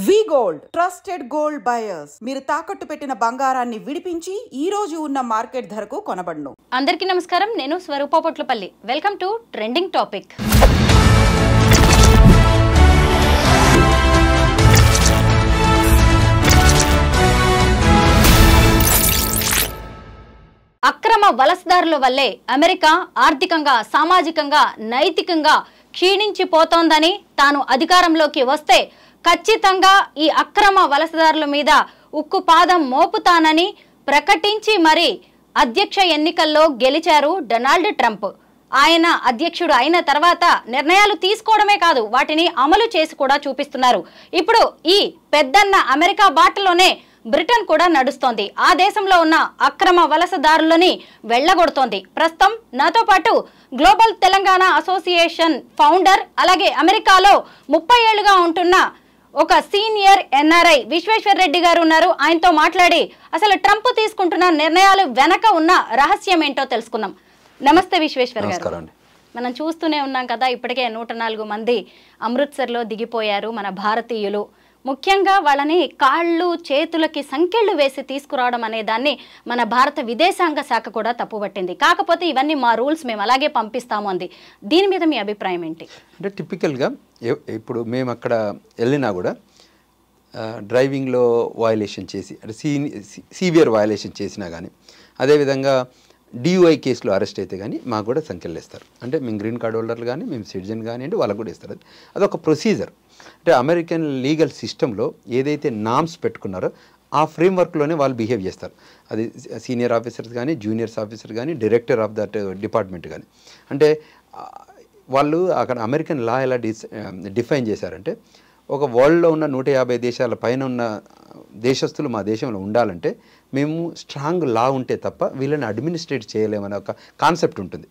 వి gold trusted gold buyers మీరు తాకట్టు పెట్టిన బంగారాన్ని విడిపించి ఈ రోజు ఉన్న మార్కెట్ ధరకు కొనబడును. అందరికీ నమస్కారం, నేను Swaroopa Potlapalli. Welcome to trending topic. అక్రమ వలసదారుల వల్లే అమెరికా ఆర్థికంగా, సామాజికంగా, నైతికంగా క్షీణించిపోతోందని తాను అధికారంలోకి వస్తే ఖచ్చితంగా ఈ అక్రమ వలసదారుల మీద ఉక్కుపాదం మోపుతానని ప్రకటించి మరి అధ్యక్ష ఎన్నికల్లో గెలిచారు డొనాల్డ్ ట్రంప్. ఆయన అధ్యక్షుడు అయిన తర్వాత నిర్ణయాలు తీసుకోవడమే కాదు, వాటిని అమలు చేసి కూడా చూపిస్తున్నారు. ఇప్పుడు ఈ పెద్దన్న అమెరికా బాటలోనే బ్రిటన్ కూడా నడుస్తోంది. ఆ దేశంలో ఉన్న అక్రమ వలసదారులని వెళ్లగొడుతోంది. ప్రస్తుతం నాతో పాటు గ్లోబల్ తెలంగాణ అసోసియేషన్ ఫౌండర్, అలాగే అమెరికాలో 30 ఏళ్లుగా ఉంటున్న ఒక సీనియర్ ఎన్ఆర్ఐ విశ్వేశ్వర్ రెడ్డి గారు ఉన్నారు. ఆయనతో మాట్లాడి అసలు ట్రంప్ తీసుకుంటున్న నిర్ణయాలు వెనక ఉన్న రహస్యం ఏంటో తెలుసుకుందాం. నమస్తే విశ్వేశ్వర్ గారు. మనం చూస్తూనే ఉన్నాం కదా, ఇప్పటికే 104 మంది అమృత్సర్లో దిగిపోయారు మన భారతీయులు. ముఖ్యంగా వాళ్ళని కాళ్ళు చేతులకి సంకెళ్ళు వేసి తీసుకురావడం అనే దాన్ని మన భారత విదేశాంగ శాఖ కూడా తప్పుపట్టింది. కాకపోతే ఇవన్నీ మా రూల్స్, మేము అలాగే పంపిస్తాము అంది. దీని మీద మీ అభిప్రాయం ఏంటి? అంటే టిపికల్గా ఇప్పుడు మేము అక్కడ వెళ్ళినా కూడా డ్రైవింగ్లో వయలేషన్ చేసి, అంటే సీవియర్ వయలేషన్ చేసినా కానీ, అదేవిధంగా డియూఐ కేసులో అరెస్ట్ అయితే కానీ మాకు కూడా సంఖ్యలు ఇస్తారు. అంటే మేము గ్రీన్ కార్డ్ హోల్డర్లు కానీ, మేము సిటిజన్ కానివ్వండి, వాళ్ళకు కూడా ఇస్తారు. అదొక ప్రొసీజర్. అంటే అమెరికన్ లీగల్ సిస్టంలో ఏదైతే నామ్స్ పెట్టుకున్నారో ఆ ఫ్రేమ్వర్క్లోనే వాళ్ళు బిహేవ్ చేస్తారు. అది సీనియర్ ఆఫీసర్స్ కానీ, జూనియర్స్ ఆఫీసర్ కానీ, డైరెక్టర్ ఆఫ్ దట్ డిపార్ట్మెంట్ కానీ. అంటే వాళ్ళు అక్కడ అమెరికన్ లా ఎలా డిఫైన్ చేశారంటే, ఒక వరల్డ్లో ఉన్న 150 దేశాల పైన ఉన్న దేశస్తులు మా దేశంలో ఉండాలంటే మేము స్ట్రాంగ్ లా ఉంటే తప్ప వీళ్ళని అడ్మినిస్ట్రేట్ చేయలేమనే ఒక కాన్సెప్ట్ ఉంటుంది.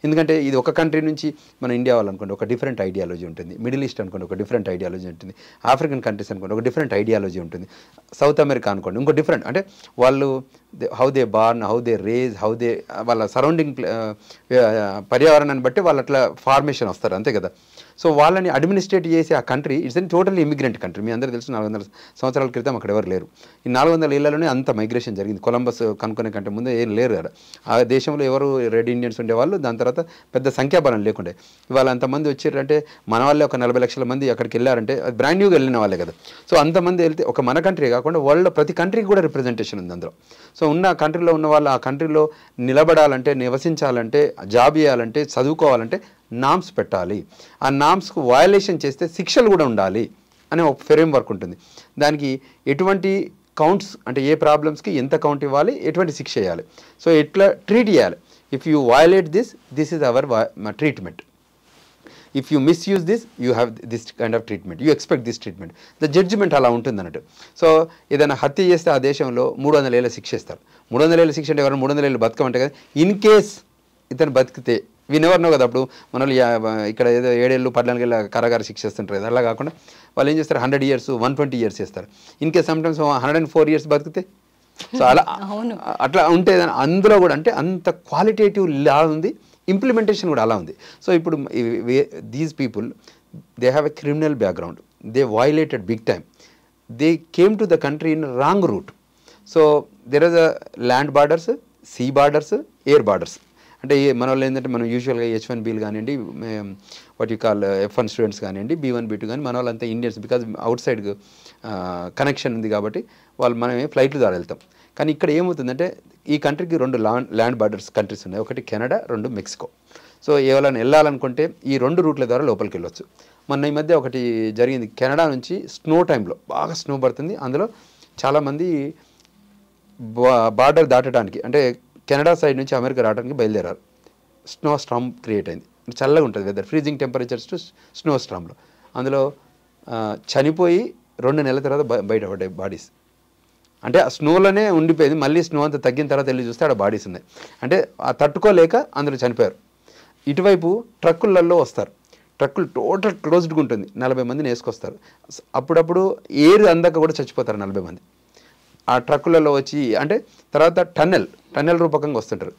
ఎందుకంటే ఇది ఒక కంట్రీ నుంచి మన ఇండియా వాళ్ళు అనుకోండి ఒక డిఫరెంట్ ఐడియాలజీ ఉంటుంది, మిడిల్ ఈస్ట్ అనుకోండి ఒక డిఫరెంట్ ఐడియాలజీ ఉంటుంది, ఆఫ్రికన్ కంట్రీస్ అనుకోండి ఒక డిఫరెంట్ ఐడియాలజీ ఉంటుంది, సౌత్ అమెరికా అనుకోండి ఇంకో డిఫరెంట్. అంటే వాళ్ళు how they born, how they raise, how they వాళ్ళ సరౌండింగ్ పర్యావరణాన్ని బట్టి వాళ్ళు అట్లా ఫార్మేషన్ వస్తారు, అంతే కదా. సో వాళ్ళని అడ్మినిస్ట్రేట్ చేసే ఆ country it's an totally immigrant country. మీ అందరూ తెలుసు 400 సంవత్సరాల క్రితం అక్కడ ఎవరు లేరు. ఈ 400 ఏళ్లలోనే అంత మైగ్రేషన్ జరిగింది. కొలంబస్ కనుక్కునే కంటే ముందు ఏం లేరు కదా ఆ దేశంలో. ఎవరు రెడ్ ఇండియన్స్ ఉండేవాళ్ళు, దాని తర్వాత పెద్ద సంఖ్యాబలం లేకుండే. ఇవాళ అంతమంది వచ్చారంటే మన వాళ్ళే ఒక 40 లక్షల మంది అక్కడికి వెళ్ళారంటే అది బ్రాండ్ న్యూగా వెళ్ళిన వాళ్ళే కదా. సో అంతమంది వెళ్తే ఒక మన కంట్రీ కాకుండా వరల్డ్లో ప్రతి కంట్రీకి కూడా రిప్రజెంటేషన్ ఉంది అందులో. సో ఉన్న కంట్రీలో ఉన్న వాళ్ళు ఆ కంట్రీలో నిలబడాలంటే, నివసించాలంటే, జాబ్ చేయాలంటే, చదువుకోవాలంటే నామ్స్ పెట్టాలి. ఆ నామ్స్కు వయలేషన్ చేస్తే శిక్షలు కూడా ఉండాలి అనే ఒక ఫ్రేమ్వర్క్ ఉంటుంది. దానికి ఎటువంటి కౌంట్స్, అంటే ఏ ప్రాబ్లమ్స్కి ఎంత కౌంట్ ఇవ్వాలి, ఎటువంటి శిక్ష చేయాలి, సో ఎట్లా ట్రీట్ చేయాలి. If you violate this is our treatment. If you misuse this you have this kind of treatment, you expect this treatment. The judgement అలా ఉంటుంది అన్నట్టు. సో ఏదైనా హత్య చేస్తే ఆ దేశంలో 300 ఏళ్ళ శిక్ష ఇస్తారు. 300 ఏళ్ళ శిక్ష అంటే ఎవరైనా 300 ఏళ్ళు బతకమంటే కదా. ఇన్ కేస్ ఇతను బతికితే వినెవర్నో కదా. అప్పుడు మన ఇక్కడ ఏదో 7 ఏళ్ళు 14 ఏళ్ళ కారాగార శిక్ష ఇస్తుంటారు కదా. అలా కాకుండా వాళ్ళు ఏం చేస్తారు, 100 years 120 years చేస్తారు. ఇన్ కేస్ సమ్టైమ్స్ 104 years బతికితే. సో అలా అట్లా ఉంటే అందులో కూడా అంటే అంత క్వాలిటేటివ్ లా ఉంది, ఇంప్లిమెంటేషన్ కూడా అలా ఉంది. సో ఇప్పుడు these people they have a criminal background, they violated big time, they came to the country in wrong route. So there are the land borders, sea borders, air borders. అంటే మన వాళ్ళు ఏంటంటే మనం యూజువల్గా H1Bలు కానివ్వండి, what you call F1 students కానివ్వండి, B1 B2 కానీ మన వాళ్ళంతా Indians. Because out side connection ఉంది కాబట్టి వాళ్ళు మనమే ఫ్లైట్ల ద్వారా వెళ్తాం. కానీ ఇక్కడ ఏమవుతుందంటే ఈ కంట్రీకి 2 ల్యాండ్ బార్డర్స్ కంట్రీస్ ఉన్నాయి, ఒకటి కెనడా, 2 మెక్సికో. సో ఎవరైనా వెళ్ళాలనుకుంటే ఈ 2 రూట్ల ద్వారా లోపలికి వెళ్ళొచ్చు. మొన్న ఈ మధ్య ఒకటి జరిగింది, కెనడా నుంచి స్నో టైంలో బాగా స్నో పడుతుంది, అందులో చాలామంది బార్డర్ దాటడానికి అంటే కెనడా సైడ్ నుంచి అమెరికా రావడానికి బయలుదేరారు. స్నో స్టార్మ్ క్రియేట్ అయింది, చల్లగా ఉంటుంది weather, freezing temperatures to snow స్టార్మ్లో. అందులో చనిపోయి 2 నెలల తర్వాత బయటపడ్డాయి బాడీస్. అంటే ఆ స్నోలోనే ఉండిపోయింది. మళ్ళీ స్నో అంతా తగ్గిన తర్వాత వెళ్ళి చూస్తే ఆడ బాడీస్ ఉన్నాయి. అంటే ఆ తట్టుకోలేక అందులో చనిపోయారు. ఇటువైపు ట్రక్కులలో వస్తారు, ట్రక్కులు టోటల్ క్లోజ్డ్గా ఉంటుంది, 40 మందిని వేసుకొస్తారు. అప్పుడప్పుడు ఏరు అందక కూడా చచ్చిపోతారు 40 మంది ఆ ట్రక్కులలో వచ్చి. అంటే తర్వాత టన్నెల్ రూపకంగా వస్తుంటారు.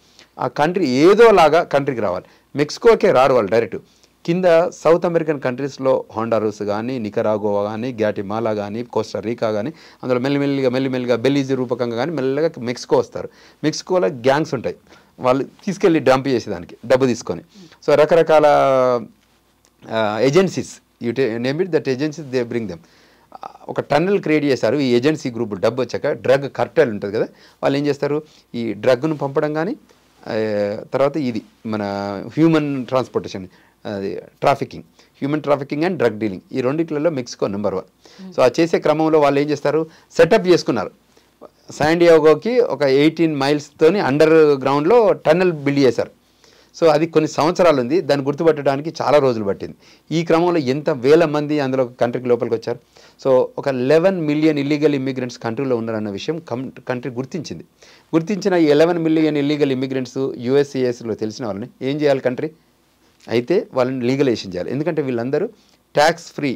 ఆ కంట్రీ ఏదోలాగా కంట్రీకి రావాలి. మెక్సికోకే రారు వాళ్ళు, డైరెక్ట్ కింద సౌత్ అమెరికన్ కంట్రీస్లో హోండరస్ కానీ, నికరాగోవా కానీ, గ్యాటిమాలా కానీ, కోస్టారీకా కానీ, అందులో మెల్లిమెల్లిగా బెలీజీ రూపకంగా కానీ మెల్లగా మెక్సికో వస్తారు. మెక్సికోలో గ్యాంగ్స్ ఉంటాయి, వాళ్ళు తీసుకెళ్ళి డంప్ చేసేదానికి డబ్బు తీసుకొని. సో రకరకాల agencies, you name it, that agencies they bring them. ఒక టన్నెల్ క్రియేట్ చేశారు ఈ ఏజెన్సీ గ్రూప్. డబ్బు వచ్చాక డ్రగ్ కర్టెల్ ఉంటుంది కదా, వాళ్ళు ఏం చేస్తారు, ఈ డ్రగ్ను పంపడం కానీ, తర్వాత ఇది మన హ్యూమన్ ట్రాన్స్పోర్టేషన్, అది human trafficking and drug dealing, ఈ రెండిట్లలో మెక్సికో నెంబర్ 1. సో ఆ చేసే క్రమంలో వాళ్ళు ఏం చేస్తారు, సెటప్ చేసుకున్నారు. శాన్ డియాగోకి ఒక 18 మైల్స్తోని అండర్ గ్రౌండ్లో టన్నెల్ బిల్డ్ చేశారు. సో అది కొన్ని సంవత్సరాలు ఉంది, దాన్ని గుర్తుపట్టడానికి చాలా రోజులు పట్టింది. ఈ క్రమంలో ఎంత వేల మంది అందులో కంట్రీకి లోపలికి వచ్చారు. సో ఒక 11 మిలియన్ ఇల్లీగల్ ఇమ్మిగ్రెంట్స్ కంట్రీలో ఉన్నారన్న విషయం కంట్రీ గుర్తించిన ఈ 11 మిలియన్ ఇల్లీగల్ ఇమ్మిగ్రెంట్స్ యూఎస్సిఎస్లో తెలిసిన వాళ్ళని ఏం చేయాలి కంట్రీ అయితే, వాళ్ళని లీగలైజేషన్ చేయాలి. ఎందుకంటే వీళ్ళందరూ ట్యాక్స్ ఫ్రీ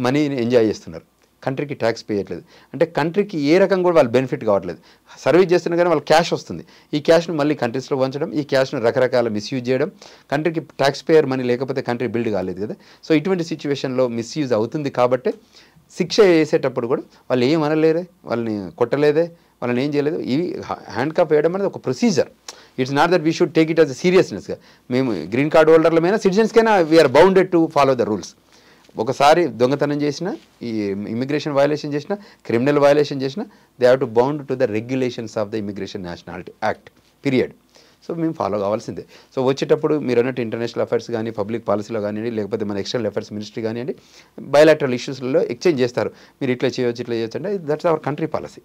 మనీని ఎంజాయ్ చేస్తున్నారు, కంట్రీకి ట్యాక్స్ పే చేయట్లేదు. అంటే కంట్రీకి ఏ రకంగా కూడా వాళ్ళు బెనిఫిట్ కావట్లేదు. సర్వీస్ చేస్తున్నా కానీ వాళ్ళు క్యాష్ వస్తుంది, ఈ క్యాష్ను మళ్ళీ కంట్రీస్లో పంచడం, ఈ క్యాష్ను రకరకాల మిస్యూజ్ చేయడం. కంట్రీకి ట్యాక్స్ పేయర్ మనీ లేకపోతే కంట్రీ బిల్డ్ కాలేదు కదా. సో ఇటువంటి సిచ్యువేషన్లో మిస్యూజ్ అవుతుంది కాబట్టి శిక్ష వేసేటప్పుడు కూడా వాళ్ళు ఏం అనలేరే, వాళ్ళని కొట్టలేదే, వాళ్ళని ఏం చేయలేదు. ఇవి హ్యాండ్ కాప్ వేయడం అనేది ఒక procedure. It's not that we should take it as a సీరియస్నెస్గా. మేము గ్రీన్ కార్డ్ హోల్డర్లమైనా సిటిజన్స్కైనా we are bounded to follow the rules. ఒకసారి దొంగతనం చేసిన, ఈ ఇమిగ్రేషన్ వయలేషన్ చేసిన, క్రిమినల్ వయలేషన్ చేసిన, they have to bound to the regulations of the immigration nationality act period. So మేము ఫాలో కావాల్సిందే. సో వచ్చేటప్పుడు మీరు అన్నట్టు ఇంటర్నేషనల్ అఫైర్స్ కానీ, పబ్లిక్ పాలసీలో కానివ్వండి, లేకపోతే మన ఎక్స్టర్నల్ అఫైర్స్ మినిస్ట్రీ కానివ్వండి, బయలాటరల్ ఇష్యూస్లో ఎక్స్చేంజ్ చేస్తారు. మీరు ఇట్లా చేయొచ్చు అంటే that's our country policy.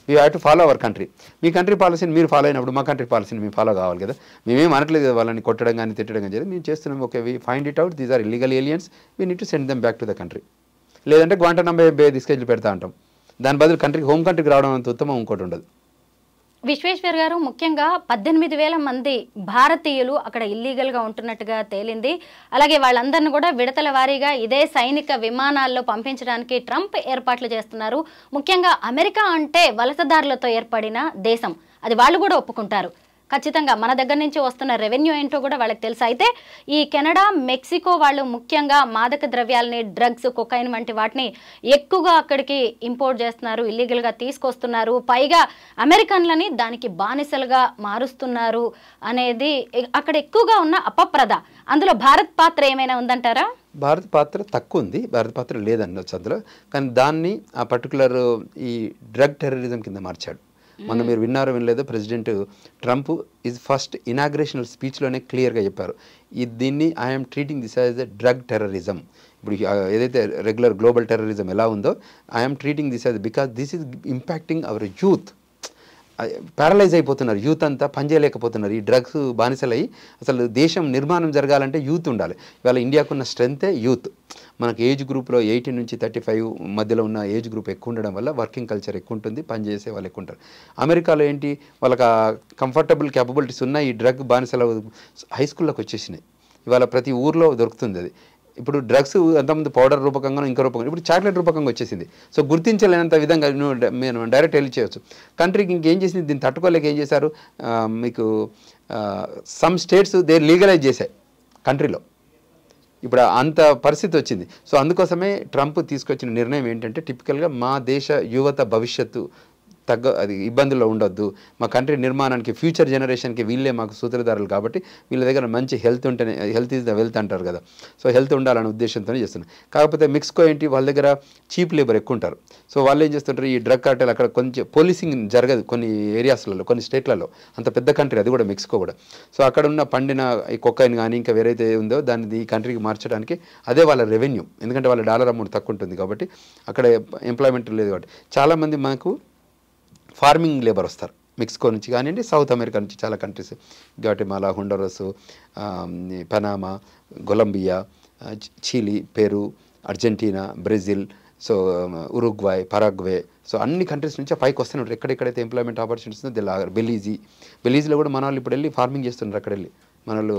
We have to follow our country. Me country పాలసీని మీరు ఫాలో అయినప్పుడు మా కంట్రీ పాలసీని మేము ఫాలో కావాలి కదా. మేమేం అనట్లేదు కదా వాళ్ళని కొట్టడం కానీ తిట్టడం కానీ చేయదు. మేము చేస్తున్నాం, okay we find it out, these are illegal aliens, we need to send them back to the country. లేదంటే గ్వాంటనామో బే తీసుకెళ్ళి పెడతా అంటాం. దాని బదులు కంట్రీకి, హోమ్ కంట్రీకి రావడం అంత ఉత్తమం ఇంకోటి ఉండదు. విశ్వేశ్వర్ గారు, ముఖ్యంగా 18,000 మంది భారతీయులు అక్కడ ఇల్లీగల్గా ఉంటున్నట్టుగా తేలింది. అలాగే వాళ్ళందరినీ కూడా విడతల వారీగా ఇదే సైనిక విమానాల్లో పంపించడానికి ట్రంప్ ఏర్పాట్లు చేస్తున్నారు. ముఖ్యంగా అమెరికా అంటే వలసదారులతో ఏర్పడిన దేశం, అది వాళ్ళు కూడా ఒప్పుకుంటారు. ఖచ్చితంగా మన దగ్గర నుంచి వస్తున్న రెవెన్యూ ఏంటో కూడా వాళ్ళకి తెలుసు. అయితే ఈ కెనడా, మెక్సికో వాళ్ళు ముఖ్యంగా మాదక ద్రవ్యాలని, డ్రగ్స్, కొకైన్ వంటి వాటిని ఎక్కువగా అక్కడికి ఇంపోర్ట్ చేస్తున్నారు, ఇల్లీగల్గా తీసుకొస్తున్నారు. పైగా అమెరికన్లని దానికి బానిసలుగా మారుస్తున్నారు అనేది అక్కడ ఎక్కువగా ఉన్న అపప్రద. అందులో భారత్ పాత్ర ఏమైనా ఉందంటారా? భారత పాత్ర తక్కువ ఉంది, భారత పాత్ర లేదన్నచ్చు అందులో. కానీ దాన్ని ఆ పర్టికులర్ ఈ డ్రగ్ టెర్రరిజం కింద మార్చాడు. మొన్న మీరు విన్నారో వినలేదో, president Trump is first inaugural స్పీచ్లోనే క్లియర్గా చెప్పారు, దీన్ని I'm treating this as a drug terrorism. ఇప్పుడు ఏదైతే రెగ్యులర్ గ్లోబల్ టెర్రరిజం ఎలా ఉందో, I'm treating this as, because this is impacting our youth. Paralyze అయిపోతున్నారు, యూత్ అంతా పనిచేయలేకపోతున్నారు. ఈ డ్రగ్స్ బానిసలై అసలు దేశం నిర్మాణం జరగాలంటే యూత్ ఉండాలి. ఇవాళ ఇండియాకున్న స్ట్రెంతే యూత్. మనకు ఏజ్ గ్రూప్లో 18 నుంచి 35 మధ్యలో ఉన్న ఏజ్ గ్రూప్ ఎక్కువ ఉండడం వల్ల వర్కింగ్ కల్చర్ ఎక్కువ ఉంటుంది, పనిచేసే వాళ్ళు ఎక్కువ ఉంటారు. అమెరికాలో ఏంటి, వాళ్ళకి కంఫర్టబుల్ క్యాపబిలిటీస్ ఉన్న ఈ డ్రగ్ బానిసలు హై స్కూల్లోకి వచ్చేసినాయి. ఇవాళ ప్రతి ఊర్లో దొరుకుతుంది అది. ఇప్పుడు డ్రగ్స్ అంతకుముందు పౌడర్ రూపకంగా, ఇంకో రూపకంగా, ఇప్పుడు చాక్లెట్ రూపకంగా వచ్చేసింది. సో గుర్తించలేనంత విధంగా నేను డైరెక్ట్ వెళ్ళి చేయవచ్చు. కంట్రీకి ఇంకేం చేసింది, దీన్ని తట్టుకోలేక ఏం చేశారు, మీకు సమ్ స్టేట్స్ దే లీగలైజ్ చేశాయి కంట్రీలో. ఇప్పుడు అంత పరిస్థితి వచ్చింది. సో అందుకోసమే ట్రంప్ తీసుకొచ్చిన నిర్ణయం ఏంటంటే, టిపికల్గా మా దేశ యువత భవిష్యత్తు అది ఇబ్బందుల్లో ఉండొద్దు, మా కంట్రీ నిర్మాణానికి, ఫ్యూచర్ జనరేషన్కి వీళ్ళే మాకు సూత్రధారులు కాబట్టి వీళ్ళ దగ్గర మంచి హెల్త్ ఉంటేనే, హెల్త్ ఈజ్ ద వెల్త్ అంటారు కదా. సో హెల్త్ ఉండాలనే ఉద్దేశంతోనే చేస్తున్నారు. కాకపోతే మెక్సికో ఏంటి, వాళ్ళ దగ్గర చీప్ లేబర్ ఎక్కువ ఉంటారు. సో వాళ్ళు ఏం చేస్తుంటారు, ఈ డ్రగ్ కార్టెల్ అక్కడ కొంచెం పోలీసింగ్ జరగదు కొన్ని ఏరియాస్లలో, కొన్ని స్టేట్లలో. అంత పెద్ద కంట్రీ అది కూడా, మెక్సికో కూడా. సో అక్కడ ఉన్న పండిన ఈ కొకైన్ కానీ ఇంకా వేరైతే ఉందో దాన్ని ఈ కంట్రీకి మార్చడానికి అదే వాళ్ళ రెవెన్యూ. ఎందుకంటే వాళ్ళ డాలర్ అమౌంట్ తక్కువ ఉంటుంది కాబట్టి, అక్కడ ఎంప్లాయ్మెంట్ లేదు కాబట్టి చాలామంది మనకు ఫార్మింగ్ లేబర్ వస్తారు మెక్సికో నుంచి కానివ్వండి, సౌత్ అమెరికా నుంచి చాలా countries, Guatemala, Honduras, Panama, Colombia, Chile, Peru, Argentina, Brazil, so Uruguay, Paraguay, so అన్ని కంట్రీస్ నుంచి పైకి వస్తూనే ఉంటారు. ఎక్కడెక్కడైతే ఎంప్లాయ్మెంట్ ఆపర్చునిటీస్ ఉందో బెలీజ్లో కూడా మన వాళ్ళు ఇప్పుడు వెళ్ళి ఫార్మింగ్ చేస్తున్నారు. అక్కడ వెళ్ళి మన వాళ్ళు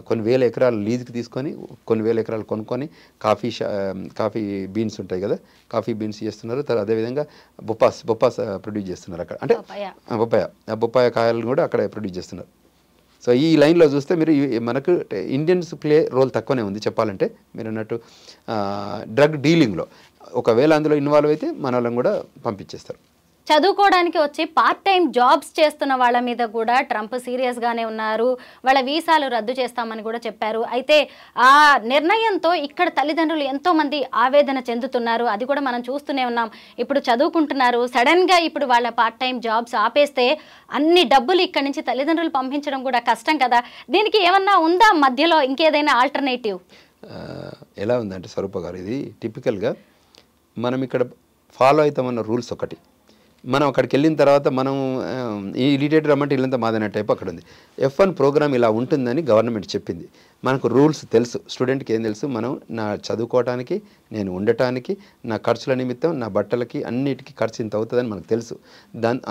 కొన్ని వేల ఎకరాలు లీజ్కి తీసుకొని, కొన్ని వేల ఎకరాలు కొనుక్కొని కాఫీ బీన్స్ ఉంటాయి కదా, కాఫీ బీన్స్ చేస్తున్నారు. తర్వాత అదేవిధంగా బొప్పాస్ ప్రొడ్యూస్ చేస్తున్నారు అక్కడ. అంటే బొప్పాయ కాయలను కూడా అక్కడ ప్రొడ్యూస్ చేస్తున్నారు. సో ఈ లైన్లో చూస్తే మీరు మనకు ఇండియన్స్ ప్లే రోల్ తక్కువనే ఉంది చెప్పాలంటే. మీరు అన్నట్టు డ్రగ్ డీలింగ్లో ఒకవేళ అందులో ఇన్వాల్వ్ అయితే మన వాళ్ళని కూడా పంపించేస్తారు. చదువుకోవడానికి వచ్చి పార్ట్ టైం జాబ్స్ చేస్తున్న వాళ్ళ మీద కూడా ట్రంప్ సీరియస్గానే ఉన్నారు. వాళ్ళ వీసాలు రద్దు చేస్తామని కూడా చెప్పారు. అయితే ఆ నిర్ణయంతో ఇక్కడ తల్లిదండ్రులు ఎంతోమంది ఆవేదన చెందుతున్నారు. అది కూడా మనం చూస్తూనే ఉన్నాం. ఇప్పుడు చదువుకుంటున్నారు, సడన్గా ఇప్పుడు వాళ్ళ పార్ట్ టైం జాబ్స్ ఆపేస్తే అన్ని డబ్బులు ఇక్కడి నుంచి తల్లిదండ్రులు పంపించడం కూడా కష్టం కదా. దీనికి ఏమన్నా ఉందా మధ్యలో ఇంకేదైనా ఆల్టర్నేటివ్? ఎలా ఉందంటే స్వరూప గారు, ఇది టిపికల్గా మనం ఇక్కడ ఫాలో అవుతామన్న రూల్స్ ఒకటి. మనం అక్కడికి వెళ్ళిన తర్వాత మనం ఈ ఇలిటేట్ రమ్మంటే ఇల్లంతా మాదనే టైప్ అక్కడ ఉంది. F1 ప్రోగ్రామ్ ఇలా ఉంటుందని గవర్నమెంట్ చెప్పింది. మనకు రూల్స్ తెలుసు, స్టూడెంట్కి ఏం తెలుసు, మనం నా చదువుకోవడానికి, నేను ఉండటానికి, నా ఖర్చుల నిమిత్తం, నా బట్టలకి అన్నిటికీ ఖర్చు ఇంత అవుతుందని మనకు తెలుసు.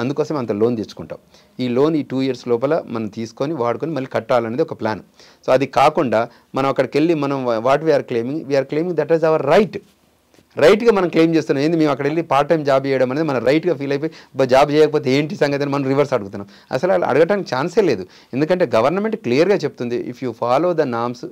అందుకోసం అంత లోన్ తెచ్చుకుంటాం. ఈ లోన్ ఈ 2 years లోపల మనం తీసుకొని వాడుకొని మళ్ళీ కట్టాలనేది ఒక ప్లాన్. సో అది కాకుండా మనం అక్కడికి వెళ్ళి మనం what we are claiming that is our రైట్గా మనం క్లెయిమ్ చేస్తున్నాం. ఏంది మేము అక్కడ వెళ్ళి పార్ట్ టైం జాబ్ చేయడం అనేది మన రైట్గా ఫీల్ అయిపోయి జాబ్ చేయకపోతే ఏంటి సంగతి అని మనం రివర్స్ అడుగుతున్నాం. అసలు అడగడానికి ఛాన్సే లేదు. ఎందుకంటే గవర్నమెంట్ క్లియర్గా చెప్తుంది, if you follow the norms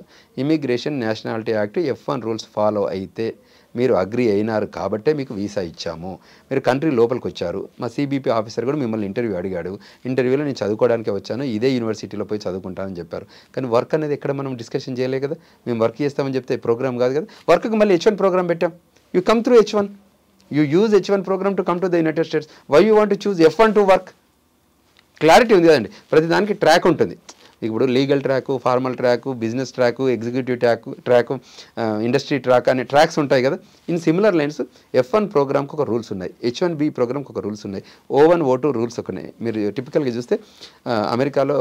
immigration nationality act F1 rules follow అయితే మీరు అగ్రి అయినారు కాబట్టే మీకు వీసా ఇచ్చాము. మీరు కంట్రీ లోపలికి వచ్చారు. మా CBP ఆఫీసర్ కూడా మిమ్మల్ని ఇంటర్వ్యూ అడిగాడు. ఇంటర్వ్యూలో నేను చదువుకోవడానికే వచ్చాను, ఇదే యూనివర్సిటీలో పోయి చదువుకుంటానని చెప్పారు. కానీ వర్క్ అనేది ఎక్కడ మనం డిస్కషన్ చేయలే కదా. మేము వర్క్ చేస్తామని చెప్తే ప్రోగ్రామ్ కాదు కదా. వర్క్కి మళ్ళీ H1 ప్రోగ్రామ్ పెట్టాం. You come through H1. You use H1 program to come to the United States. Why you want to choose F1 to work? Clarity ఉంది కదండి. ప్రతి దానికి ట్రాక్ ఉంటుంది. ఇప్పుడు legal track, formal track, business track, executive track, industry track అనే tracks ఉంటాయి కదా. In similar lines F1 ప్రోగ్రామ్కి ఒక రూల్స్ ఉన్నాయి, H1B ప్రోగ్రామ్కి ఒక రూల్స్ ఉన్నాయి, O1 O2 రూల్స్ ఒక ఉన్నాయి. మీరు టిపికల్గా చూస్తే అమెరికాలో